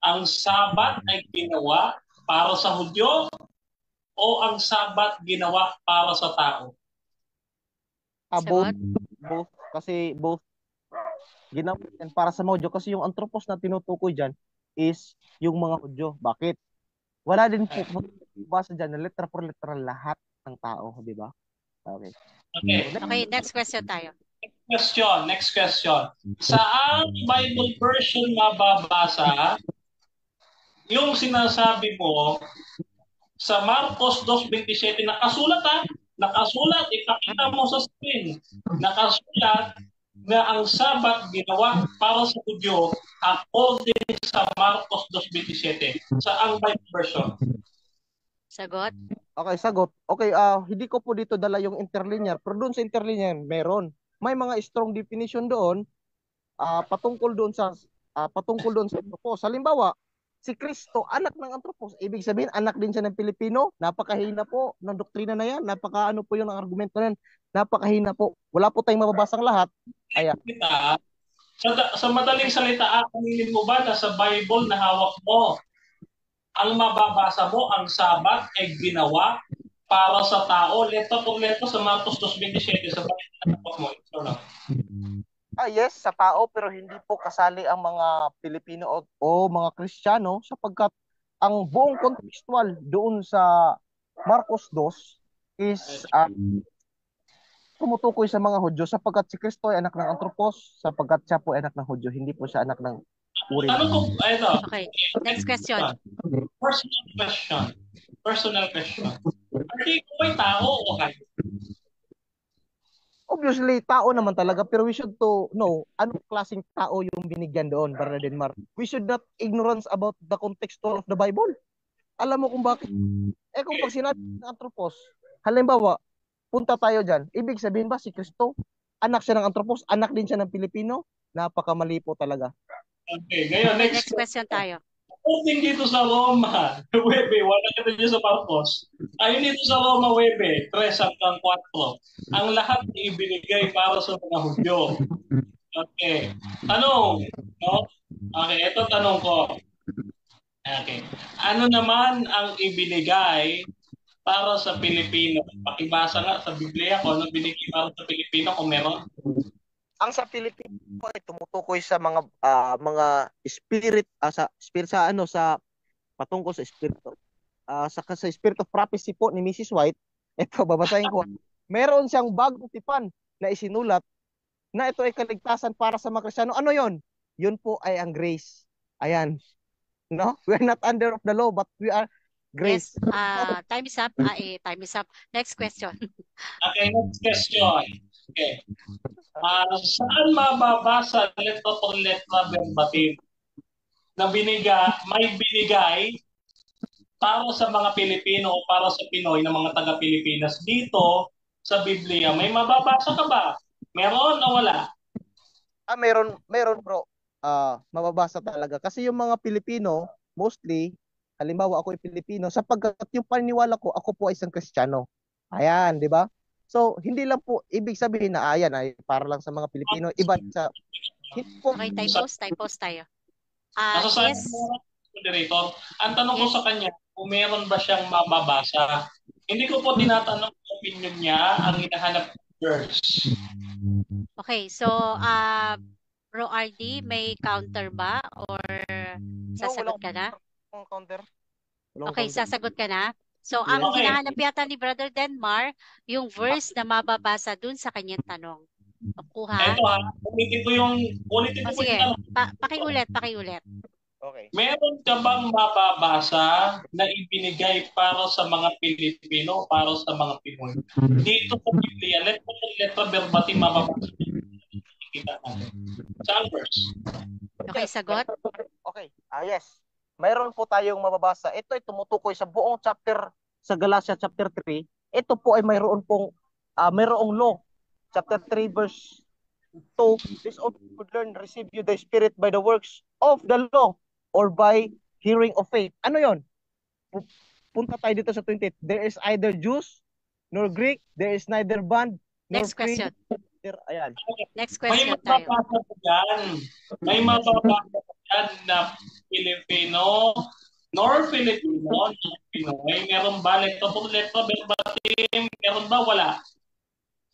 Ang Sabat ay ginawa para sa Hudyo o ang Sabat ginawa para sa tao? Both. Kasi both ginawa yan para sa mga Hudyo kasi yung anthropos na tinutukoy dyan is yung mga Hudyo. Bakit? Wala din po basa dyan na letra por letra lahat ng tao, di ba? Okay. Okay, next question tayo. Next question. Saan Bible version mababasa yung sinasabi mo sa Marcos 2:27, nakasulat, ipakita mo sa screen, nakasulat na ang Sabat ginawa para sa Hudyo according sa Marcos 2:27. Saang Bible version? Sagot? Okay, sagot. Okay, hindi ko po dito dala yung interlinear, pero doon sa interlinear meron. May mga strong definition doon patungkol doon sa anthropos. Halimbawa, si Kristo, anak ng anthropos. Ibig sabihin, anak din siya ng Pilipino. Napakahina po ng doktrina na yan. Napakaano po yung argumento na yan. Napakahina po. Wala po tayong mababasang lahat. Ayan. Sa madaling salita, aminin mo ba na sa Bible na hawak mo, ang mababasa mo, ang Sabat ay ginawa para sa tao? Letra por letra sa Marcos 2:27 sa Bible na hawak mo. Ito lang. Yes, sa tao, pero hindi po kasali ang mga Pilipino o mga Kristiyano sapagkat ang buong contextual doon sa Marcos 2 is tumutukoy sa mga Hudyo sapagkat si Kristo ay anak ng anthropos, sapagkat siya po ay anak ng Hudyo, hindi po siya anak ng uri. Tanong ko, ito. Okay, next question. Personal question. Hindi ko ba'y tao o hayop? Obviously, tao naman talaga, pero we should to know anong klaseng tao yung binigyan doon, Brother Denmark. We should not ignorance about the contextual of the Bible. Alam mo kung bakit? Kung pag sinabi ng anthropos, halimbawa, punta tayo dyan, ibig sabihin ba si Kristo, anak siya ng anthropos, anak din siya ng Pilipino? Napakamali po talaga. Okay, ngayon, Okay, next next question tayo. According dito sa Roma, Webe, wala ka dito sa Marcos. Ayun dito sa Roma, Webe, 3:4. Ang lahat ay ibinigay para sa mga Hudyo. Okay. Tanong. No? Okay, ito tanong ko. Okay. Ano naman ang ibinigay para sa Pilipino? Pakibasa nga sa Biblia kung ano binigay para sa Pilipino kung meron. Ang sa Pilipino ay tumutukoy sa mga spirit sa patungkol sa espiritu. Sa spirit of prophecy po ni Mrs. White, ito babasahin ko. Meron siyang bagong tipan na isinulat na ito ay kaligtasan para sa mga Kristiyano. Ano 'yon? 'Yun po ay ang grace. Ayan. No? We are not under of the law but we are grace. Yes. Time is up. Time is up. Next question. Okay, next question. Okay. Saan mababasa letra por letra verbatim na may binigay para sa mga Pilipino o para sa Pinoy na mga taga-Pilipinas dito sa Biblia? May mababasa ka ba? Meron o wala? Meron bro. Mababasa talaga kasi yung mga Pilipino mostly, halimbawa ako ay Pilipino, sapagkat yung paniniwala ko, ako po ay isang Kristiyano. Ayan, di ba? So, hindi lang po ibig sabihin na ayan ay para lang sa mga Pilipino, iba sa Okay, typos tayo. Yes. Moderator, ang tanong ko sa kanya, kung meron ba siyang mababasa. Hindi ko po tinatanong ang opinion niya, ang hinahanap verse. Okay, so Bro RD, may counter ba or sasagot ka na? Counter. Okay, sasagot ka na. So, ang hinahanap yata ni Brother Denmar, yung verse na mababasa dun sa kanyang tanong. Kuha? Ito ulitin ko sige, yung tanong. pakiulit. Okay. Meron ka bang mababasa na ibinigay para sa mga Pilipino, para sa mga Pinoy? Dito sa Biblia, letra verbatim mababasa. Saan verse? Okay, sagot? Okay, yes. Mayroon po tayong mababasa. Ito ay tumutukoy sa buong chapter sa Galatia chapter 3. Ito po ay mayroong law. Chapter 3 verse 2. This all could learn, receive you the Spirit by the works of the law or by hearing of faith. Ano yon? Punta tayo dito sa 28. There is either Jews nor Greek. There is neither bond nor free. Next question. Ayan. Next question tayo. May mababasa dyan na Filipino, nor Filipino, Pinoy, meron ba letra po letra verbatim? Meron ba? Wala.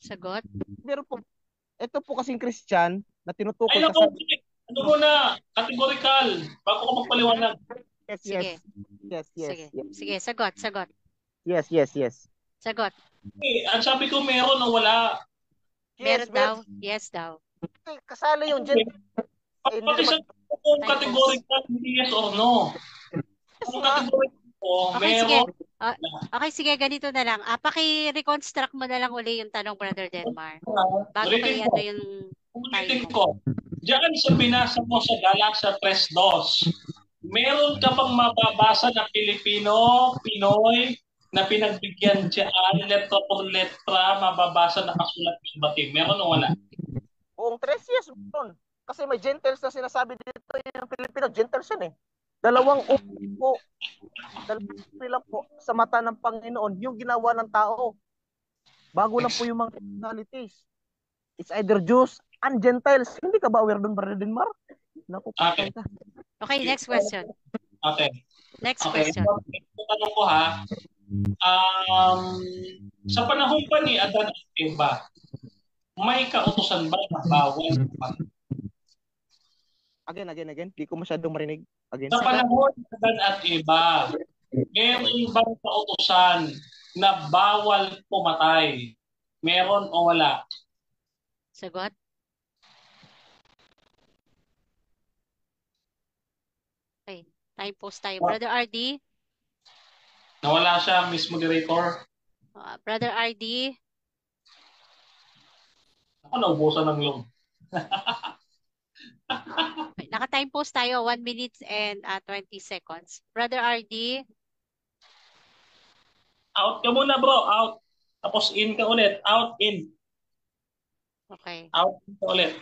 Sagot? Meron po. Ito po kasing Christian na tinutukoy sa... Ano muna? Categorical. Bago ko magpaliwanag. Sige. Yes. Sige, sagot. Yes. Sagot. Ang sabi ko meron o wala? Meron daw? Yes daw. Kasali yung gender. Kung categorical, yes or no? Kung categorical po, meron. Okay, sige, ganito na lang. Paki-reconstruct mo na lang uli yung tanong, Brother Denmar. Bago kayo yung ulitin ko. Diyan sa binasa mo sa Galatia 3:2, meron ka bang mababasa na Pilipino, Pinoy, na pinagbigyan dyan, letra por letra, mababasa na kasulat ng batim? Meron o wala? Buong 3 years, meron. Kasi may Gentiles na sinasabi dito yung Pilipino, Gentiles yun eh. Dalawang lang po sa mata ng Panginoon yung ginawa ng tao. Bago lang po yung mga nationalities. It's either Jews and Gentiles. Hindi ka ba aware doon, Brother Denmar? Naku, okay. Okay, next question. Okay. Next question. Tanong ko ha. Sa panahon pa ni Adan at Eva, may kautusan ba na bawal? Again. Di ko masyadong marinig. Again. Sa panahon ni Adan at Eva, meron bang kautusan na bawal pumatay? Meron o wala? Sagot? Okay. Time post tayo. Brother RD? Nawala siya, Miss Moderator. Brother RD? Naubusan ng load. Naka-time post tayo, 1 minute and 20 seconds. Brother RD? Out ka muna, bro. Out. Tapos in ka ulit. Out, in. Okay. Out ka ulit.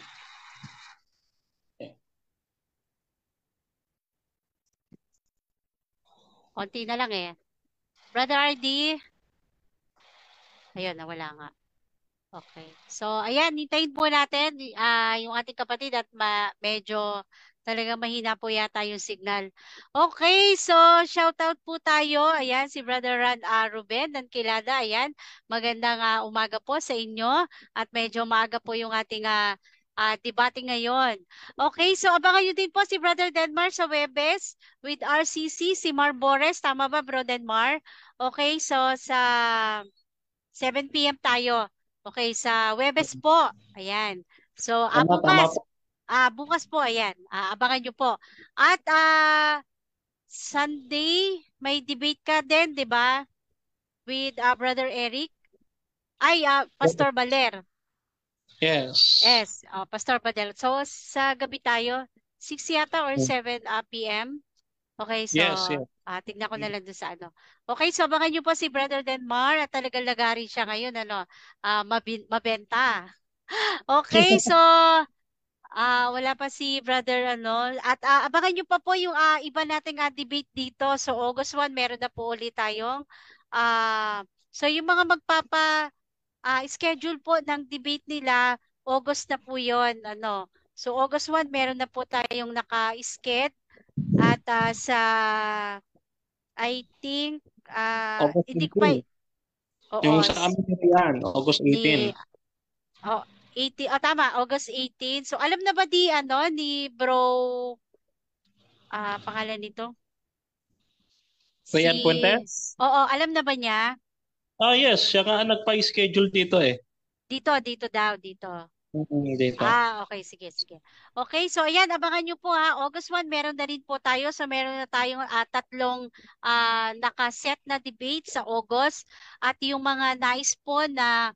Konti na lang eh. Brother RD? Ayun, nawala nga. Okay. So, ayan, hintayin po natin yung ating kapatid at medyo talaga mahina po yata yung signal. Okay, so shout out po tayo. Ayan, si Brother Ruben ng Kilada. Ayan, magandang umaga po sa inyo at medyo maaga po yung ating debate ngayon. Okay, so abangan nyo din po si Brother Denmar sa Webes with RCC, si Mar Bores. Tama ba, Bro Denmar? Okay, so sa 7 p.m. tayo. Okay, sa Webes po. Ayan. So, Tama bukas. po. Bukas po, ayan. Abangan nyo po. At Sunday, may debate ka din, di ba? With Brother Eric. Ay, Pastor Baler. Yes. Yes, Pastor Baler. So, sa gabi tayo, 6 yata or 7 p.m. Okay, so Yes, yes. tignan ko na lang dun sa ano. Okay, so abangan niyo po si Brother Denmar at talagang lagari siya ngayon, mabenta. Okay, so wala pa si Brother at abangan niyo pa po yung iba nating debate dito. So August 1 meron na po ulit tayong so yung mga schedule po ng debate nila, August na po 'yon, So August 1 meron na po tayong naka-schedule. At sa, I think, August hindi ko pa, 18. oo, Yung sa amin yan, August 18. 18, tama, August 18. So, alam na ba ni Bro, pangalan nito? Ryan Puentes? Oo, alam na ba niya? Yes, siya nga nagpa-schedule dito eh. Dito daw. Dito. Okay, sige. Okay, so ayan, abangan nyo po August 1, meron na rin po tayo. So meron na tayong tatlong nakaset na debate sa August. At yung mga nais po na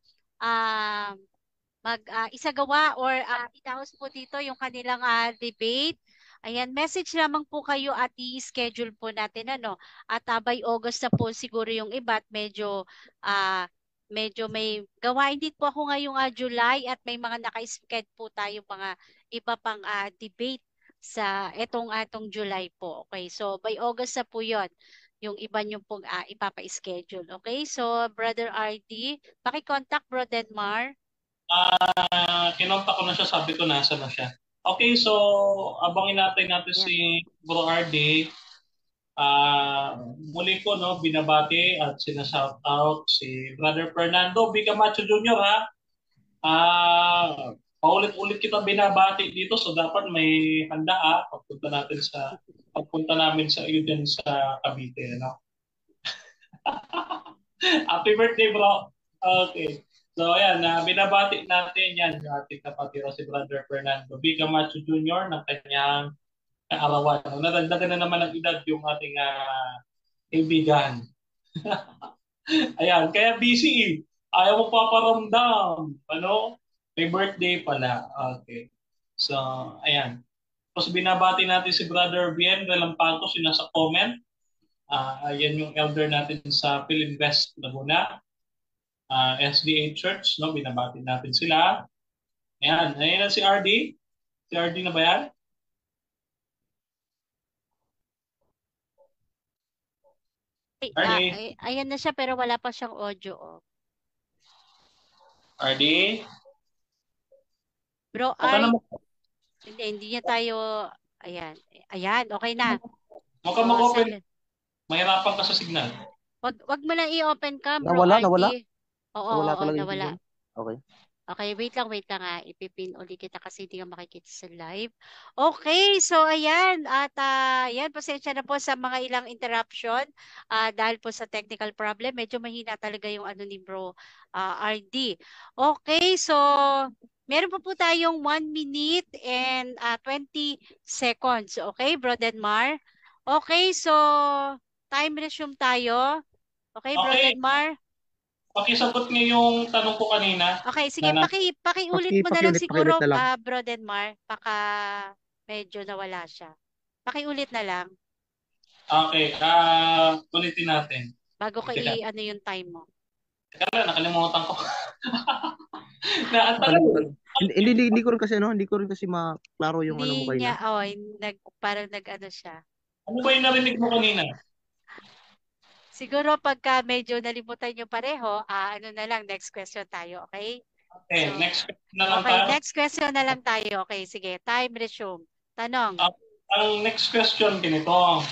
isagawa or i-house po dito yung kanilang debate. Ayan, message lamang po kayo at i-schedule po natin At by August na po siguro yung iba at medyo may gawain din po ako ngayong July at may mga naka-schedule po tayo mga iba pang debate sa atong July po. Okay, so by August na po yon yung iba nyo pong ipapa-schedule. Okay, so Brother RD, paki-contact Bro Denmar. Kinontak ko na siya, sabi ko nasa na siya. Okay, so abangin natin si Bro RD. Muli ko binabati at sinashout out si Brother Fernando B. Camacho Jr. Paulit-ulit kita binabati dito, so dapat may handa pagpunta namin sa iyo dyan sa Cavite, Happy birthday, bro. Okay. So ayan, binabati natin yan yung ating kapatid si Brother Fernando B. Camacho Jr. ng kanyang kaarawan. Nadagdagan na naman ng edad yung ating kaibigan. Ayan, kaya busy. Ayaw mo paparamdam. May birthday pala. Okay. So, ayan. Tapos binabati natin si Brother Bien Relampagos, yung nasa comment. Ayan yung elder natin sa Philinvest Laguna. SDA Church, binabati natin sila. Ayan, ayan na si RD. Si RD na ba yan? Ayan na siya pero wala pa siyang audio. RD? Bro, hindi niya tayo, ayan, okay na. Huwag ka mag-open. Mahirapan ka sa signal. Wag mo lang i-open ka, Bro. Nawala? Oo, talaga nawala. Okay. Okay, wait lang ipipin ulit kita kasi hindi ka makikita sa live. Okay, so ayan. At yan, pasensya na po sa mga ilang interruption dahil po sa technical problem. Medyo mahina talaga yung ni Bro RD. Okay, so meron pa po tayong 1 minute and 20 seconds. Okay, Bro Denmar? Okay, so time resume tayo. Okay, Bro Denmar? Pakisagot niyo yung tanong ko kanina Okay, sige, na pakiulit mo na lang Pakiulit siguro, na lang. Bro Denmar, baka medyo nawala siya. Pakiulit na lang okay, ulitin natin. bago ko Teka, ano yung time mo. teka lang, nakalimutan ko. na, ang tagal, Nakalimutan. Hindi ko rin kasi hindi ko rin kasi maklaro yung ano mo Hindi niya, kanina. parang nag-ano siya. ano ba yung narinig mo kanina? Siguro pagka medyo nalimutan nyo pareho, ano na lang, next question tayo, okay? Okay, So, next question na lang okay, tayo. next question na lang tayo. Okay, sige, time resume. Tanong. Ang next question ganito.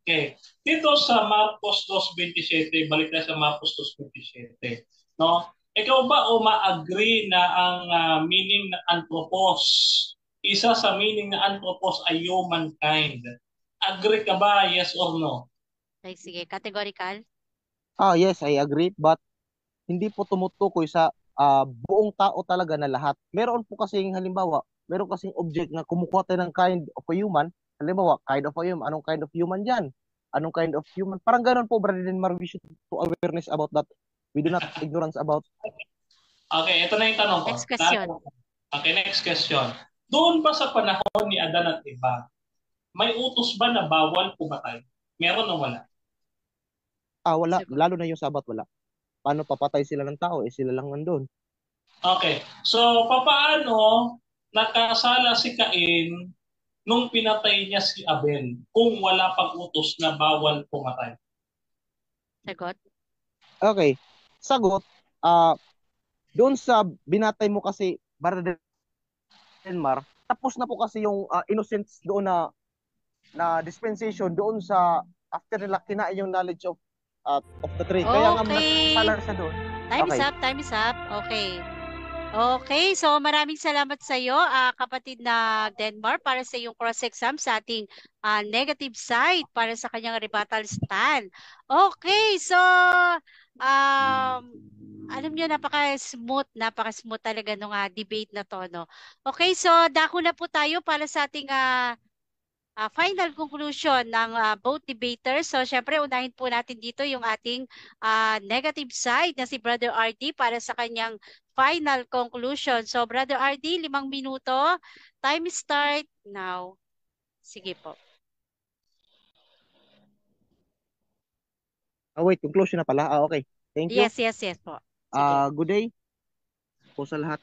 Okay. Dito sa Marcos 2:27, balik tayo sa Marcos 2:27. No? Ikaw ba ma-agree na ang meaning ng anthropos, isa sa meaning ng anthropos ay humankind? Agree ka ba, yes or no? Okay, sige, categorical. Yes, I agree. But hindi po tumutukoy sa buong tao talaga na lahat. Meron po kasing halimbawa, meron kasing object na kumukuha tayo ng kind of a human. Halimbawa, kind of a human. Anong kind of human dyan? Anong kind of human? Parang ganun po, Brother Denmar, we should to awareness about that. We do not ignorance about. Okay, ito na yung tanong ko. Next question. Okay, next question. Doon ba sa panahon ni Adan at Eva, may utos ba na bawal pumatay? Meron o wala? Wala. Sagot. Lalo na yung sabat, wala. Paano papatay sila ng tao? Sila lang nandun. Okay. So, papaano nakasala si Cain nung pinatay niya si Abel kung wala pang utos na bawal pumatay? Sagot. Okay. Sagot, doon sa binatay mo kasi, Brother Denmar, tapos na po kasi yung innocence doon na dispensation doon sa after nila kinain yung knowledge of the tree. Kaya nga Okay. nakasala siya doon. Time is Okay. up, time is up. Okay. Okay, so maraming salamat sa iyo, kapatid na Denmar, para sa iyong cross-exam sa ating negative side para sa kanyang rebuttal stand. Okay, so alam niyo, napaka-smooth talaga nung debate na to, no? Okay, so dako na po tayo para sa ating final conclusion ng both debaters. So, syempre, unahin po natin dito yung ating negative side na si Brother RD para sa kanyang final conclusion. So, Brother RD, 5 minuto. Time start now. Sige po. Wait, conclusion na pala. Okay. Thank you. Yes po. Sige. Good day po sa lahat.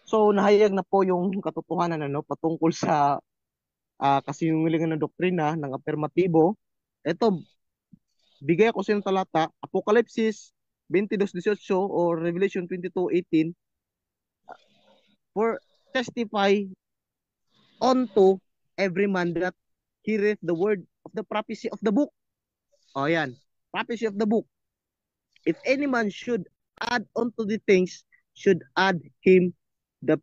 So, nahayag na po yung katotohanan patungkol sa kasinungalingan ng doktrina ng afirmatibo. Ito, bigay ako sa yung talata, Apokalipsis 22:18 or Revelation 22:18, for testify unto every man that heareth the word of the prophecy of the book. Yan. Prophecy of the book. If any man should add unto the things, should add him the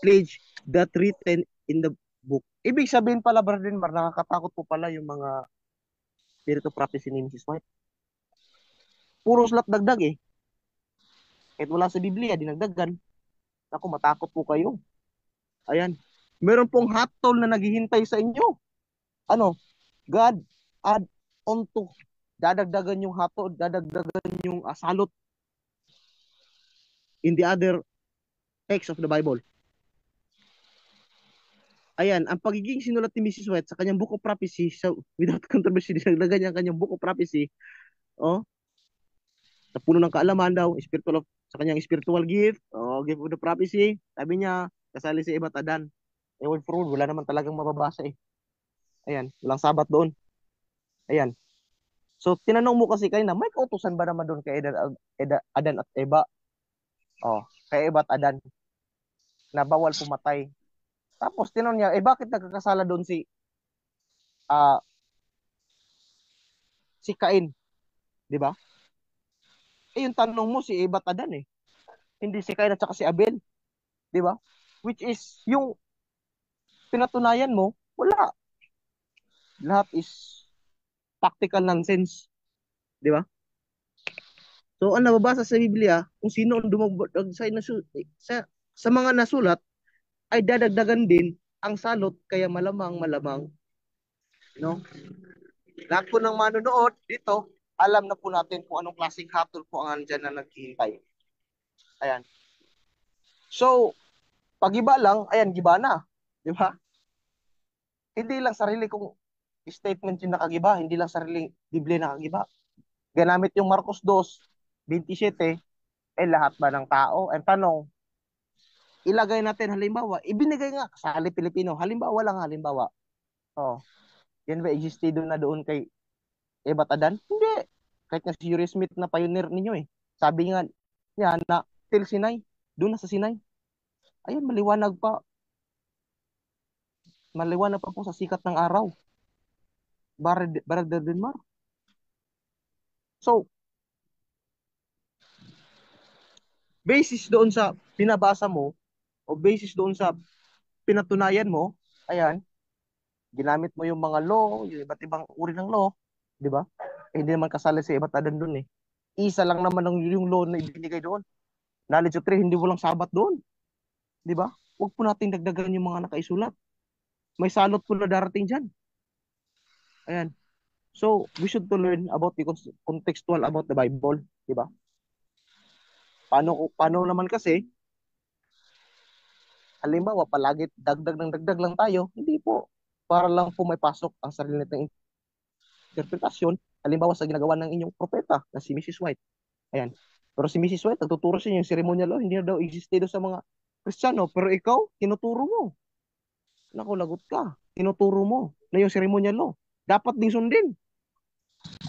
pledge that written in the book. Ibig sabihin pala, Brother Mar, nakakatakot po pala yung mga spirit of prophecy ni Mrs. White. Puro slap dagdag eh. Kahit wala sa Biblia, dinagdagan. Ako, matakot po kayo. Ayan. Meron pong hatol na naghihintay sa inyo. God add onto, dadagdagan yung hatol, dadagdagan yung salot in the other text of the Bible. Ayan, ang pagiging sinulat ni Mrs. White sa kanyang Book of Prophecy, without controversy, dinagdagan niya ang kanyang Book of Prophecy, sa puno ng kaalaman daw, sa kanyang spiritual gift, gift of the prophecy, sabi niya, kasali si Eva Tadan. Word for word, wala naman talagang mababasa eh. Ayan, walang sabat doon. Ayan. So, tinanong mo kasi kanina, may kautusan ba naman doon kay Adan at Eva? Kay Eva at Adan, na bawal pumatay. Tapos, tinanong niya, bakit nagkakasala doon si Cain? Di ba? Yung tanong mo, si Eva at Adan eh. Hindi si Cain at saka si Abel. Di ba? Which is, yung pinatunayan mo, wala. Lahat is practical nonsense. Di ba? So, ang nababasa sa Biblia, kung sino ang dumagdag sa mga nasulat, ay dadagdagan din ang salot, kaya malamang, no? Lahat po ng manonood dito, alam na po natin kung anong klaseng hatol po ang andyan na naghihintay. Ayan. So, pag iba lang, ayan, giba na. Di ba? Hindi lang sarili kong statement yung nakagiba, hindi lang sariling Biblia nakagiba. Ganamit yung Marcos 2:27, lahat ba ng tao? Ang tanong, ilagay natin halimbawa, ibinigay nga sa Pilipino, halimbawa lang halimbawa. Oh, yan ba existido na doon kay Batadan? Hindi. Kahit nga si Yuri Smith na pioneer ninyo eh. Sabi nga niya na till Sinai, doon na sa Sinai. Ayun, maliwanag pa. Maliwanag pa po sa sikat ng araw. Brother Denmar. So, basis doon sa pinabasa mo o basis doon sa pinatunayan mo, ayan, ginamit mo yung mga law, yung iba't ibang uri ng law, di ba? Hindi naman kasali si Batadan doon eh. Isa lang naman yung law na ibinigay doon. Knowledge of three, hindi walang sabat doon. Di ba? Huwag po nating dagdagan yung mga nakaisulat. May salot po na darating dyan. Ayan. So, we should to learn about the contextual about the Bible. Di ba? Paano naman kasi, halimbawa, palagi dagdag lang tayo, hindi po. Para lang po may pasok ang sarili nating interpretasyon, halimbawa sa ginagawa ng inyong propeta na si Mrs. White. Ayan. Pero si Mrs. White, nagtuturo siya yung ceremonial law, hindi na daw existido sa mga Kristiyano. Pero ikaw, tinuturo mo. Naku, lagot ka. Tinuturo mo na yung ceremonial law. Dapat ding sundin.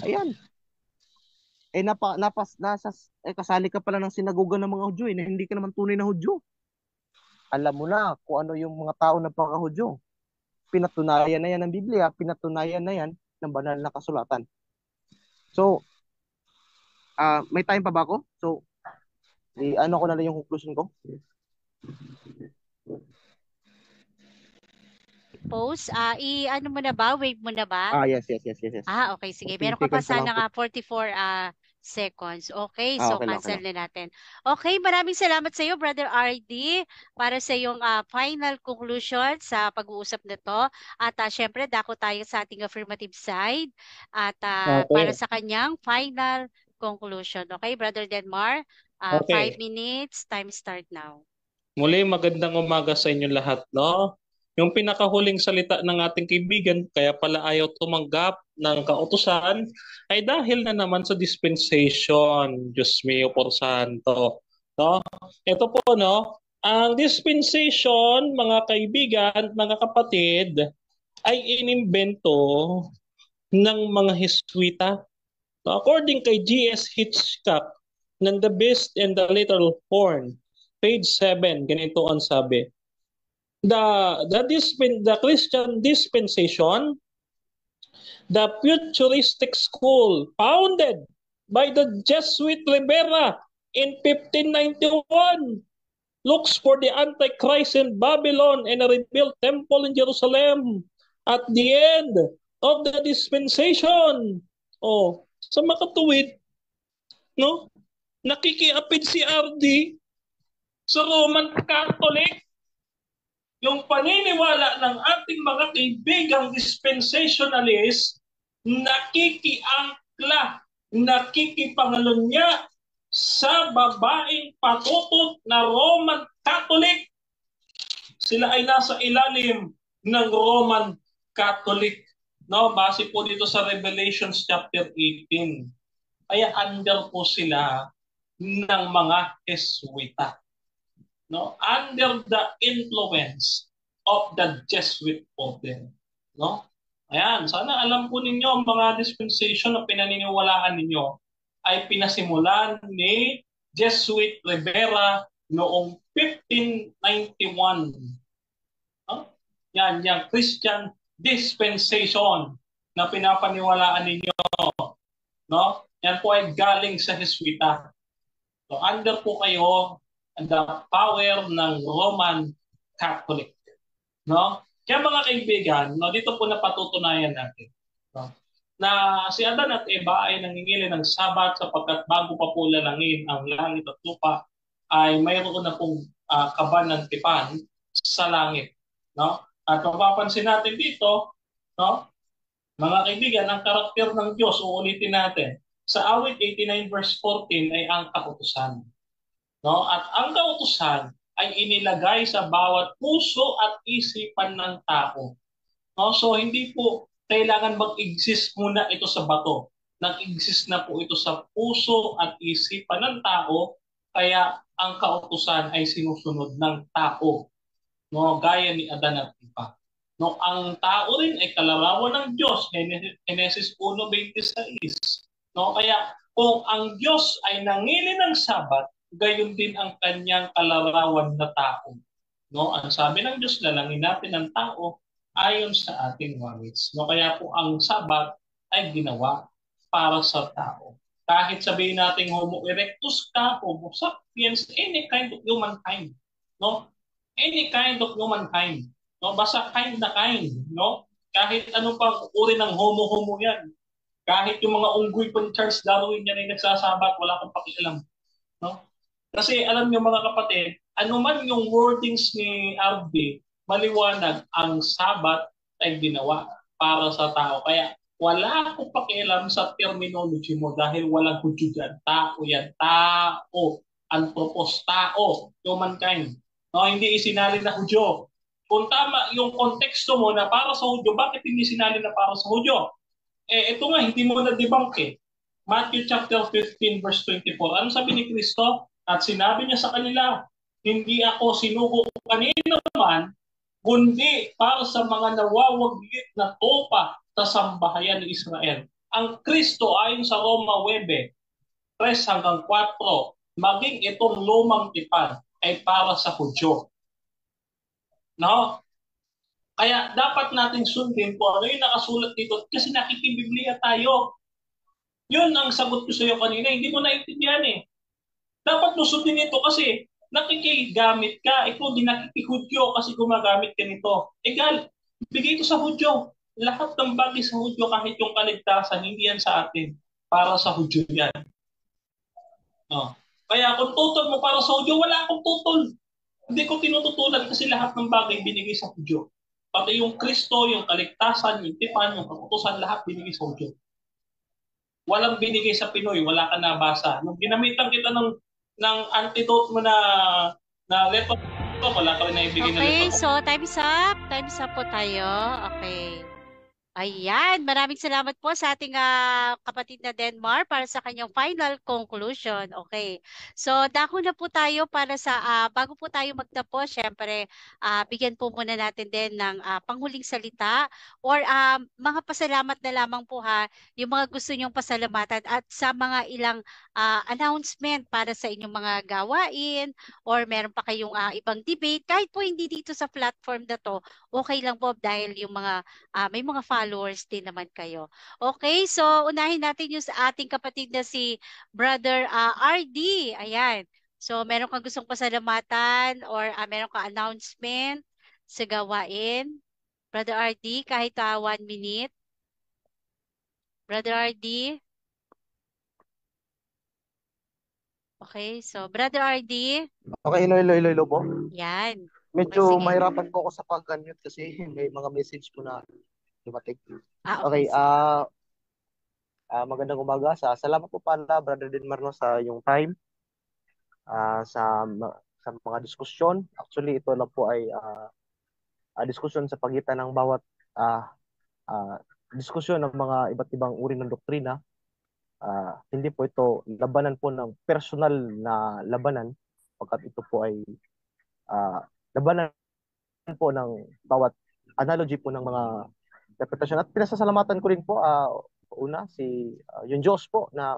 Ayan. Kasali ka pala ng sinagoga ng mga Hudyo na hindi ka naman tunay na Hudyo. Alam mo na kung ano yung mga tao na pagka-Hudyo. Pinatunayan na yan ng Biblia, pinatunayan na yan ng banal na kasulatan. So, may time pa ba ako? So, ano ko na lang yung conclusion ko. Post, ano mo na ba? Wave mo na ba? Yes. Okay, sige. Meron ka pa sana nga 44 seconds. Okay, so okay cancel lang. na natin. Okay, maraming salamat sa iyo, Brother RD, para sa iyong final conclusion sa pag-uusap na to. At syempre, dako tayo sa ating affirmative side at para sa kanyang final conclusion. Okay, Brother Denmar, 5 minutes, time start now. Muli, magandang umaga sa inyo lahat, no? Yung pinakahuling salita ng ating kaibigan, kaya pala ayaw tumanggap ng kautusan, ay dahil na naman sa dispensation. Diyos mio por santo. No? Ito po, no? Ang dispensation, mga kaibigan, mga kapatid, ay inimbento ng mga Heswita. No? According kay G.S. Hitchcock, ng The Beast and the Little Horn, page 7, ganito ang sabi. The Christian dispensation, the futuristic school founded by the Jesuit Ribera in 1591, looks for the Antichrist in Babylon and a rebuilt temple in Jerusalem at the end of the dispensation. Sa makatuwid, no? Nakikiapid si RD sa Roman Catholic. Yung paniniwala ng ating mga kaibigang dispensationalist, nakikiangkla, nakikipangalunya sa babaeng patutot na Roman Catholic. Sila ay nasa ilalim ng Roman Catholic. No, base po dito sa Revelations chapter 18. Kaya under po sila ng mga Jesuita. No, under the influence of the Jesuit order. No? Ayan, sana alam po ninyo ang mga dispensation na pinaniniwalaan ninyo ay pinasimulan ni Jesuit Ribera noong 1591. No? Yan, yung Christian dispensation na pinapaniwalaan ninyo. No? Yan po ay galing sa Jesuita. So under po kayo the power ng Roman Catholic. No? Kaya mga kaibigan, no, dito po napatutunayan natin, no, na si Adan at Eva ay nangingili ng Sabat sapagkat bago pa po lalangin ang langit at lupa ay mayroon na pong kaban ng tipan sa langit. No? At mapapansin natin dito, no, mga kaibigan, ang karakter ng Diyos, uulitin natin, Sa awit 89 verse 14 ay ang kautusan. No? At ang kautusan ay inilagay sa bawat puso at isipan ng tao. No? So hindi po kailangan mag-exist muna ito sa bato. Nag-exist na po ito sa puso at isipan ng tao, kaya ang kautusan ay sinusunod ng tao. No? Gaya ni Adan at Eva. No, ang tao rin ay kalarawan ng Diyos, Genesis 1:26. No, kaya kung ang Diyos ay nangili ng Sabat, gayon din ang kanyang kalarawan na tao. No, ang sabi ng Diyos, lalangin natin ang tao ayon sa ating wangits. No, kaya po ang Sabat ay ginawa para sa tao. Kahit sabihin natin Homo erectus ka, Homo sapiens, any kind of humankind. No? Any kind of humankind. No, basta kind na kind, no? Kahit ano pang uri ng homo-homo yan. Kahit yung mga unggoy pa ni Charles Darwin yan ay nagsasabat, wala akong pakialam, no? Kasi alam niyo mga kapatid, ano man yung wordings ni RB, maliwanag ang Sabat ay ginawa para sa tao. Kaya wala akong pakialam sa terminology mo dahil walang Hudyo dyan. Tao yan, tao. Anthropos, tao, humankind. No, hindi isinali na Hudyo. Kung tama yung konteksto mo na para sa Hudyo, bakit hindi sinali na para sa Hudyo? Ito nga, hindi mo na debunk eh. Matthew chapter 15 verse 24. Ano sabi ni Kristo? At sinabi niya sa kanila, hindi ako sinugo kanino man, kundi para sa mga nawawaglit na topa sa sambahayan ni Israel. Ang Kristo ayon sa Roma 9, 3-4, maging itong lumang tipan ay para sa Hudyo. No? Kaya dapat nating sundin kung ano yung nakasulat dito kasi nakikibiblia tayo. Yun ang sagot ko sa iyo kanina, hindi mo naintindihan eh. Dapat mo sundin ito kasi nakikigamit ka. Ikaw din nakikihudyo kasi gumagamit ka nito. Egal, bigay ito sa Hudyo. Lahat ng bagay sa Hudyo, kahit yung kaligtasan, hindi yan sa atin. Para sa Hudyo yan. No. Kaya kung tutol mo para sa Hudyo, wala akong tutol. Hindi ko tinututulan kasi lahat ng bagay binigay sa Hudyo. Pati yung Kristo, yung kaligtasan, yung tipan, yung kautusan, lahat binigay sa Hudyo. Walang binigay sa Pinoy, wala ka nabasa. Nung ginamitan kita ng antidote mo na letter, wala ka rin na ibigay na Okay, letter. so time's up. Time's up po tayo. Okay. Ayan, maraming salamat po sa ating kapatid na Denmar para sa kanyang final conclusion. Okay. So, dako na po tayo para sa bago po tayo magtapos, syempre, bigyan po muna natin din ng panghuling salita or mga pasalamat na lamang po yung mga gusto nyong pasalamatan at sa mga ilang announcement para sa inyong mga gawain or meron pa kayong ibang debate, kahit po hindi dito sa platform na to, okay lang po dahil yung mga may mga followers din naman kayo. Okay, so unahin natin yung sa ating kapatid na si Brother RD. Ayan. So meron kang gustong pasalamatan or meron kang announcement sa gawain? Brother RD, kahit 1 minute. Brother RD. Okay, so Brother RD. Okay, hello po. Yan. Medyo sige. mahirapan po ako sa pag-unmute kasi may mga message po na dumating. Okay, Okay, sige. magandang umaga. Salamat po pala, Brother Denmar, no, sa yung time, sa mga diskusyon. Actually, ito lang po ay diskusyon sa pagitan ng bawat diskusyon ng mga iba't ibang uri ng doktrina. Hindi po ito labanan po ng personal na labanan, pagkat ito po ay labanan po ng bawat analogy po ng mga interpretasyon. At pinasasalamatan ko rin po una yung Diyos po na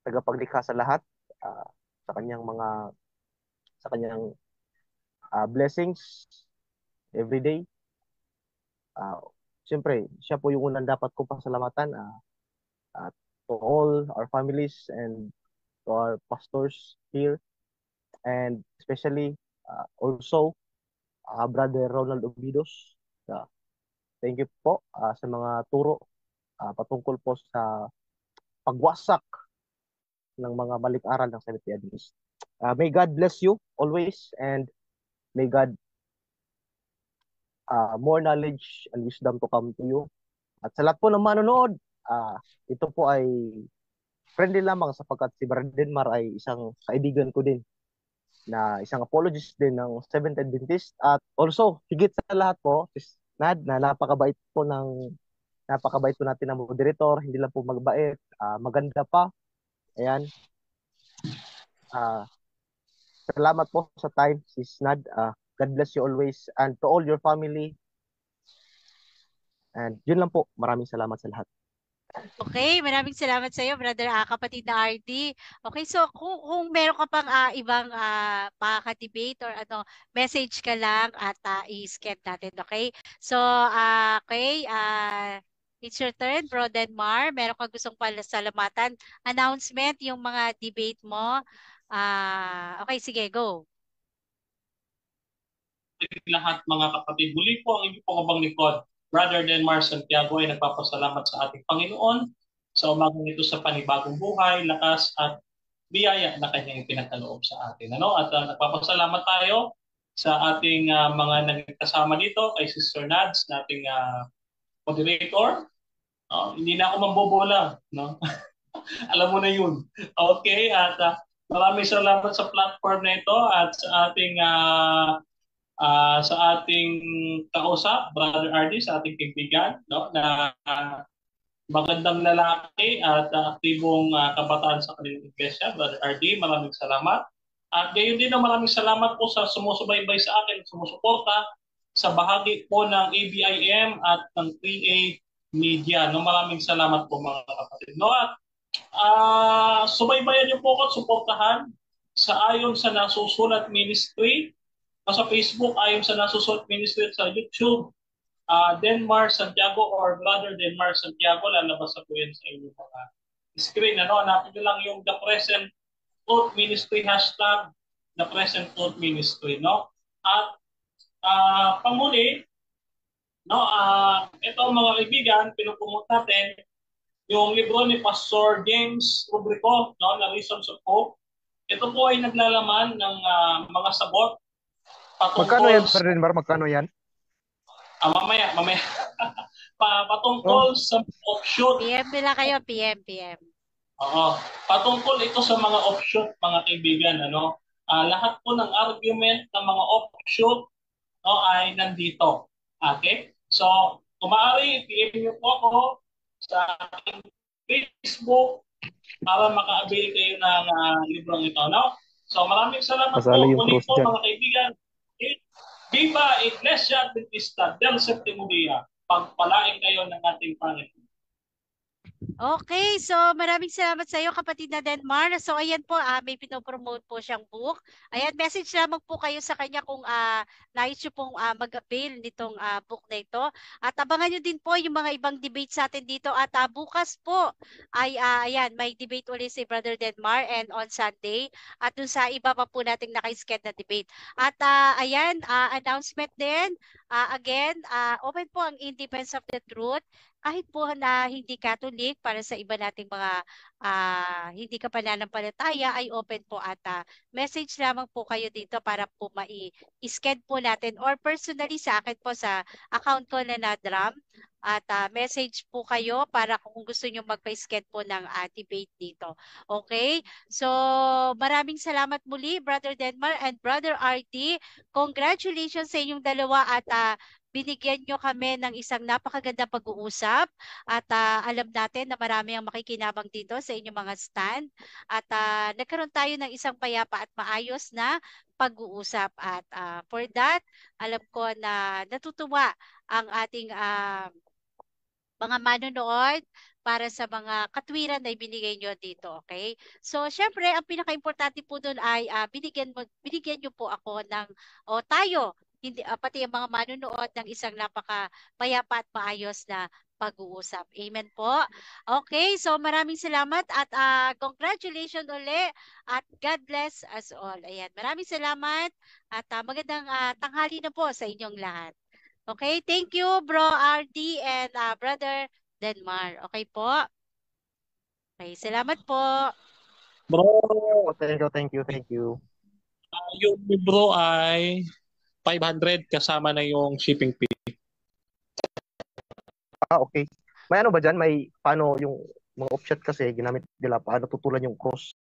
tagapaglikha sa lahat, sa kanyang blessings every day. Siyempre, siya po yung unang dapat kong pasalamatan, to all our families and to our pastors here, and especially also Brother Ronald Obidos. Thank you po sa mga turo patungkol po sa pagwasak ng mga balik-aral ng Seventh-day Adventist. May God bless you always, and may God more knowledge and wisdom to come to you. At sa lahat po ng manonood, ito po ay friendly lamang sapagkat si Brother Denmar ay isang kaibigan ko din na isang apologist din ng Seventh Adventist at also higit sa lahat po Sis Nad na napakabait po natin ng moderator, hindi lang po magbait, maganda pa. Ayan. Salamat po sa time, Sis Nad. God bless you always and to all your family. And yun lang po. Maraming salamat sa lahat. Okay, maraming salamat sa iyo, brother, kapatid na RD. Okay, so kung meron ka pang ibang makaka-debate or ano, message ka lang at i-skip natin, okay? So, okay, it's your turn, Bro Denmar. Meron ka gustong pasalamatan, announcement, yung mga debate mo. Okay, sige, go. Lahat mga kapatid, muli po ang inyong pong lingkod, Brother Denmar Santiago, ay nagpapasalamat sa ating Panginoon sa umagang ito sa panibagong buhay, lakas at biyaya na kanyang ipinagkaloob sa atin. At nagpapasalamat tayo sa ating mga nagkasama dito, kay Sister Nads, na ating moderator. Hindi na ako mambobola. No? Alam mo na yun. Okay, at maraming salamat sa platform na ito at sa ating kausap, Brother RD, sa ating kaibigan, no, na magandang lalaki at aktibong kabataan sa kanilang iglesia, Brother RD, maraming salamat. At gayon din maraming salamat po sa sumusubaybay sa akin, sumusuporta sa bahagi po ng ABIM at ng 3A Media. No, maraming salamat po mga kapatid. No, at subaybayan niyo po at suportahan sa ayon sa nasusulat ministry sa Facebook, ayon sa nasusulat ministry sa YouTube, Denmar Santiago or Brother Denmar Santiago, lalabas na po yan sa inyong mga screen. Hanapin nyo lang yung The Present Truth Ministry, hashtag The Present Truth Ministry. No? At panguli, ito mga kaibigan, pinupunot natin yung libro ni Pastor James Rubrico, no, na Reasons of Hope. Ito po ay naglalaman ng mga sabot. Magkano yan, Brother Denmar? Magkano yan? Mamaya. Patungkol sa offshoot. PM lang kayo, PM. Oo. Patungkol ito sa mga offshoot, mga kaibigan. Lahat po ng argument ng mga offshoot ay nandito. Okay? So, kung maaari, PM niyo po ako sa aking Facebook para maka-avail kayo ng librong ito. No? So, maraming salamat po ulit po mga kaibigan. Viva Iglesia Adventista del Séptimo Día. Pagpalain kayo ng ating Panginoon. Okay, so maraming salamat sa iyo, kapatid na Denmar. So ayan po, may pinopromote po siyang book. Ayan, message lamang po kayo sa kanya kung nais nyo pong mag-avail nitong book na ito. At abangan nyo din po yung mga ibang debate sa atin dito. At bukas po ay ayan, may debate ulit si Brother Denmar and on Sunday. At dun sa iba pa po nating naka-sked na debate. At ayan, announcement din. Again, open po ang In Defense of the Truth. Kahit po na hindi Catholic, para sa iba nating mga hindi ka pananampalataya, ay open po at message lamang po kayo dito para po mai-sked po natin or personally sa akin po sa account ko na Nadram at message po kayo para kung gusto nyo magpa-sked po ng debate dito. Okay? So, maraming salamat muli, Brother Denmar and Brother RD. Congratulations sa inyong dalawa at binigyan nyo kami ng isang napakagandang pag-uusap at alam natin na marami ang makikinabang dito sa inyong mga stand at nagkaroon tayo ng isang payapa at maayos na pag-uusap at for that, alam ko na natutuwa ang ating mga manonood para sa mga katwiran na ibinigay nyo dito, okay? So, syempre, ang pinaka-importante po doon ay binigyan nyo po ako ng, tayo, hindi, pati ang mga manonood ng isang napaka-payapa at maayos na pag-uusap. Amen po. Okay, so maraming salamat at congratulations uli at God bless us all. Ayan, maraming salamat at magandang tanghali na po sa inyong lahat. Okay, thank you Bro RD and Brother Denmar. Okay po. Okay, salamat po. Bro, thank you. Yung libro ay 500 kasama na yung shipping fee. Okay. May ano ba dyan? May paano yung mga offset kasi ginamit nila paano tutulan yung cross.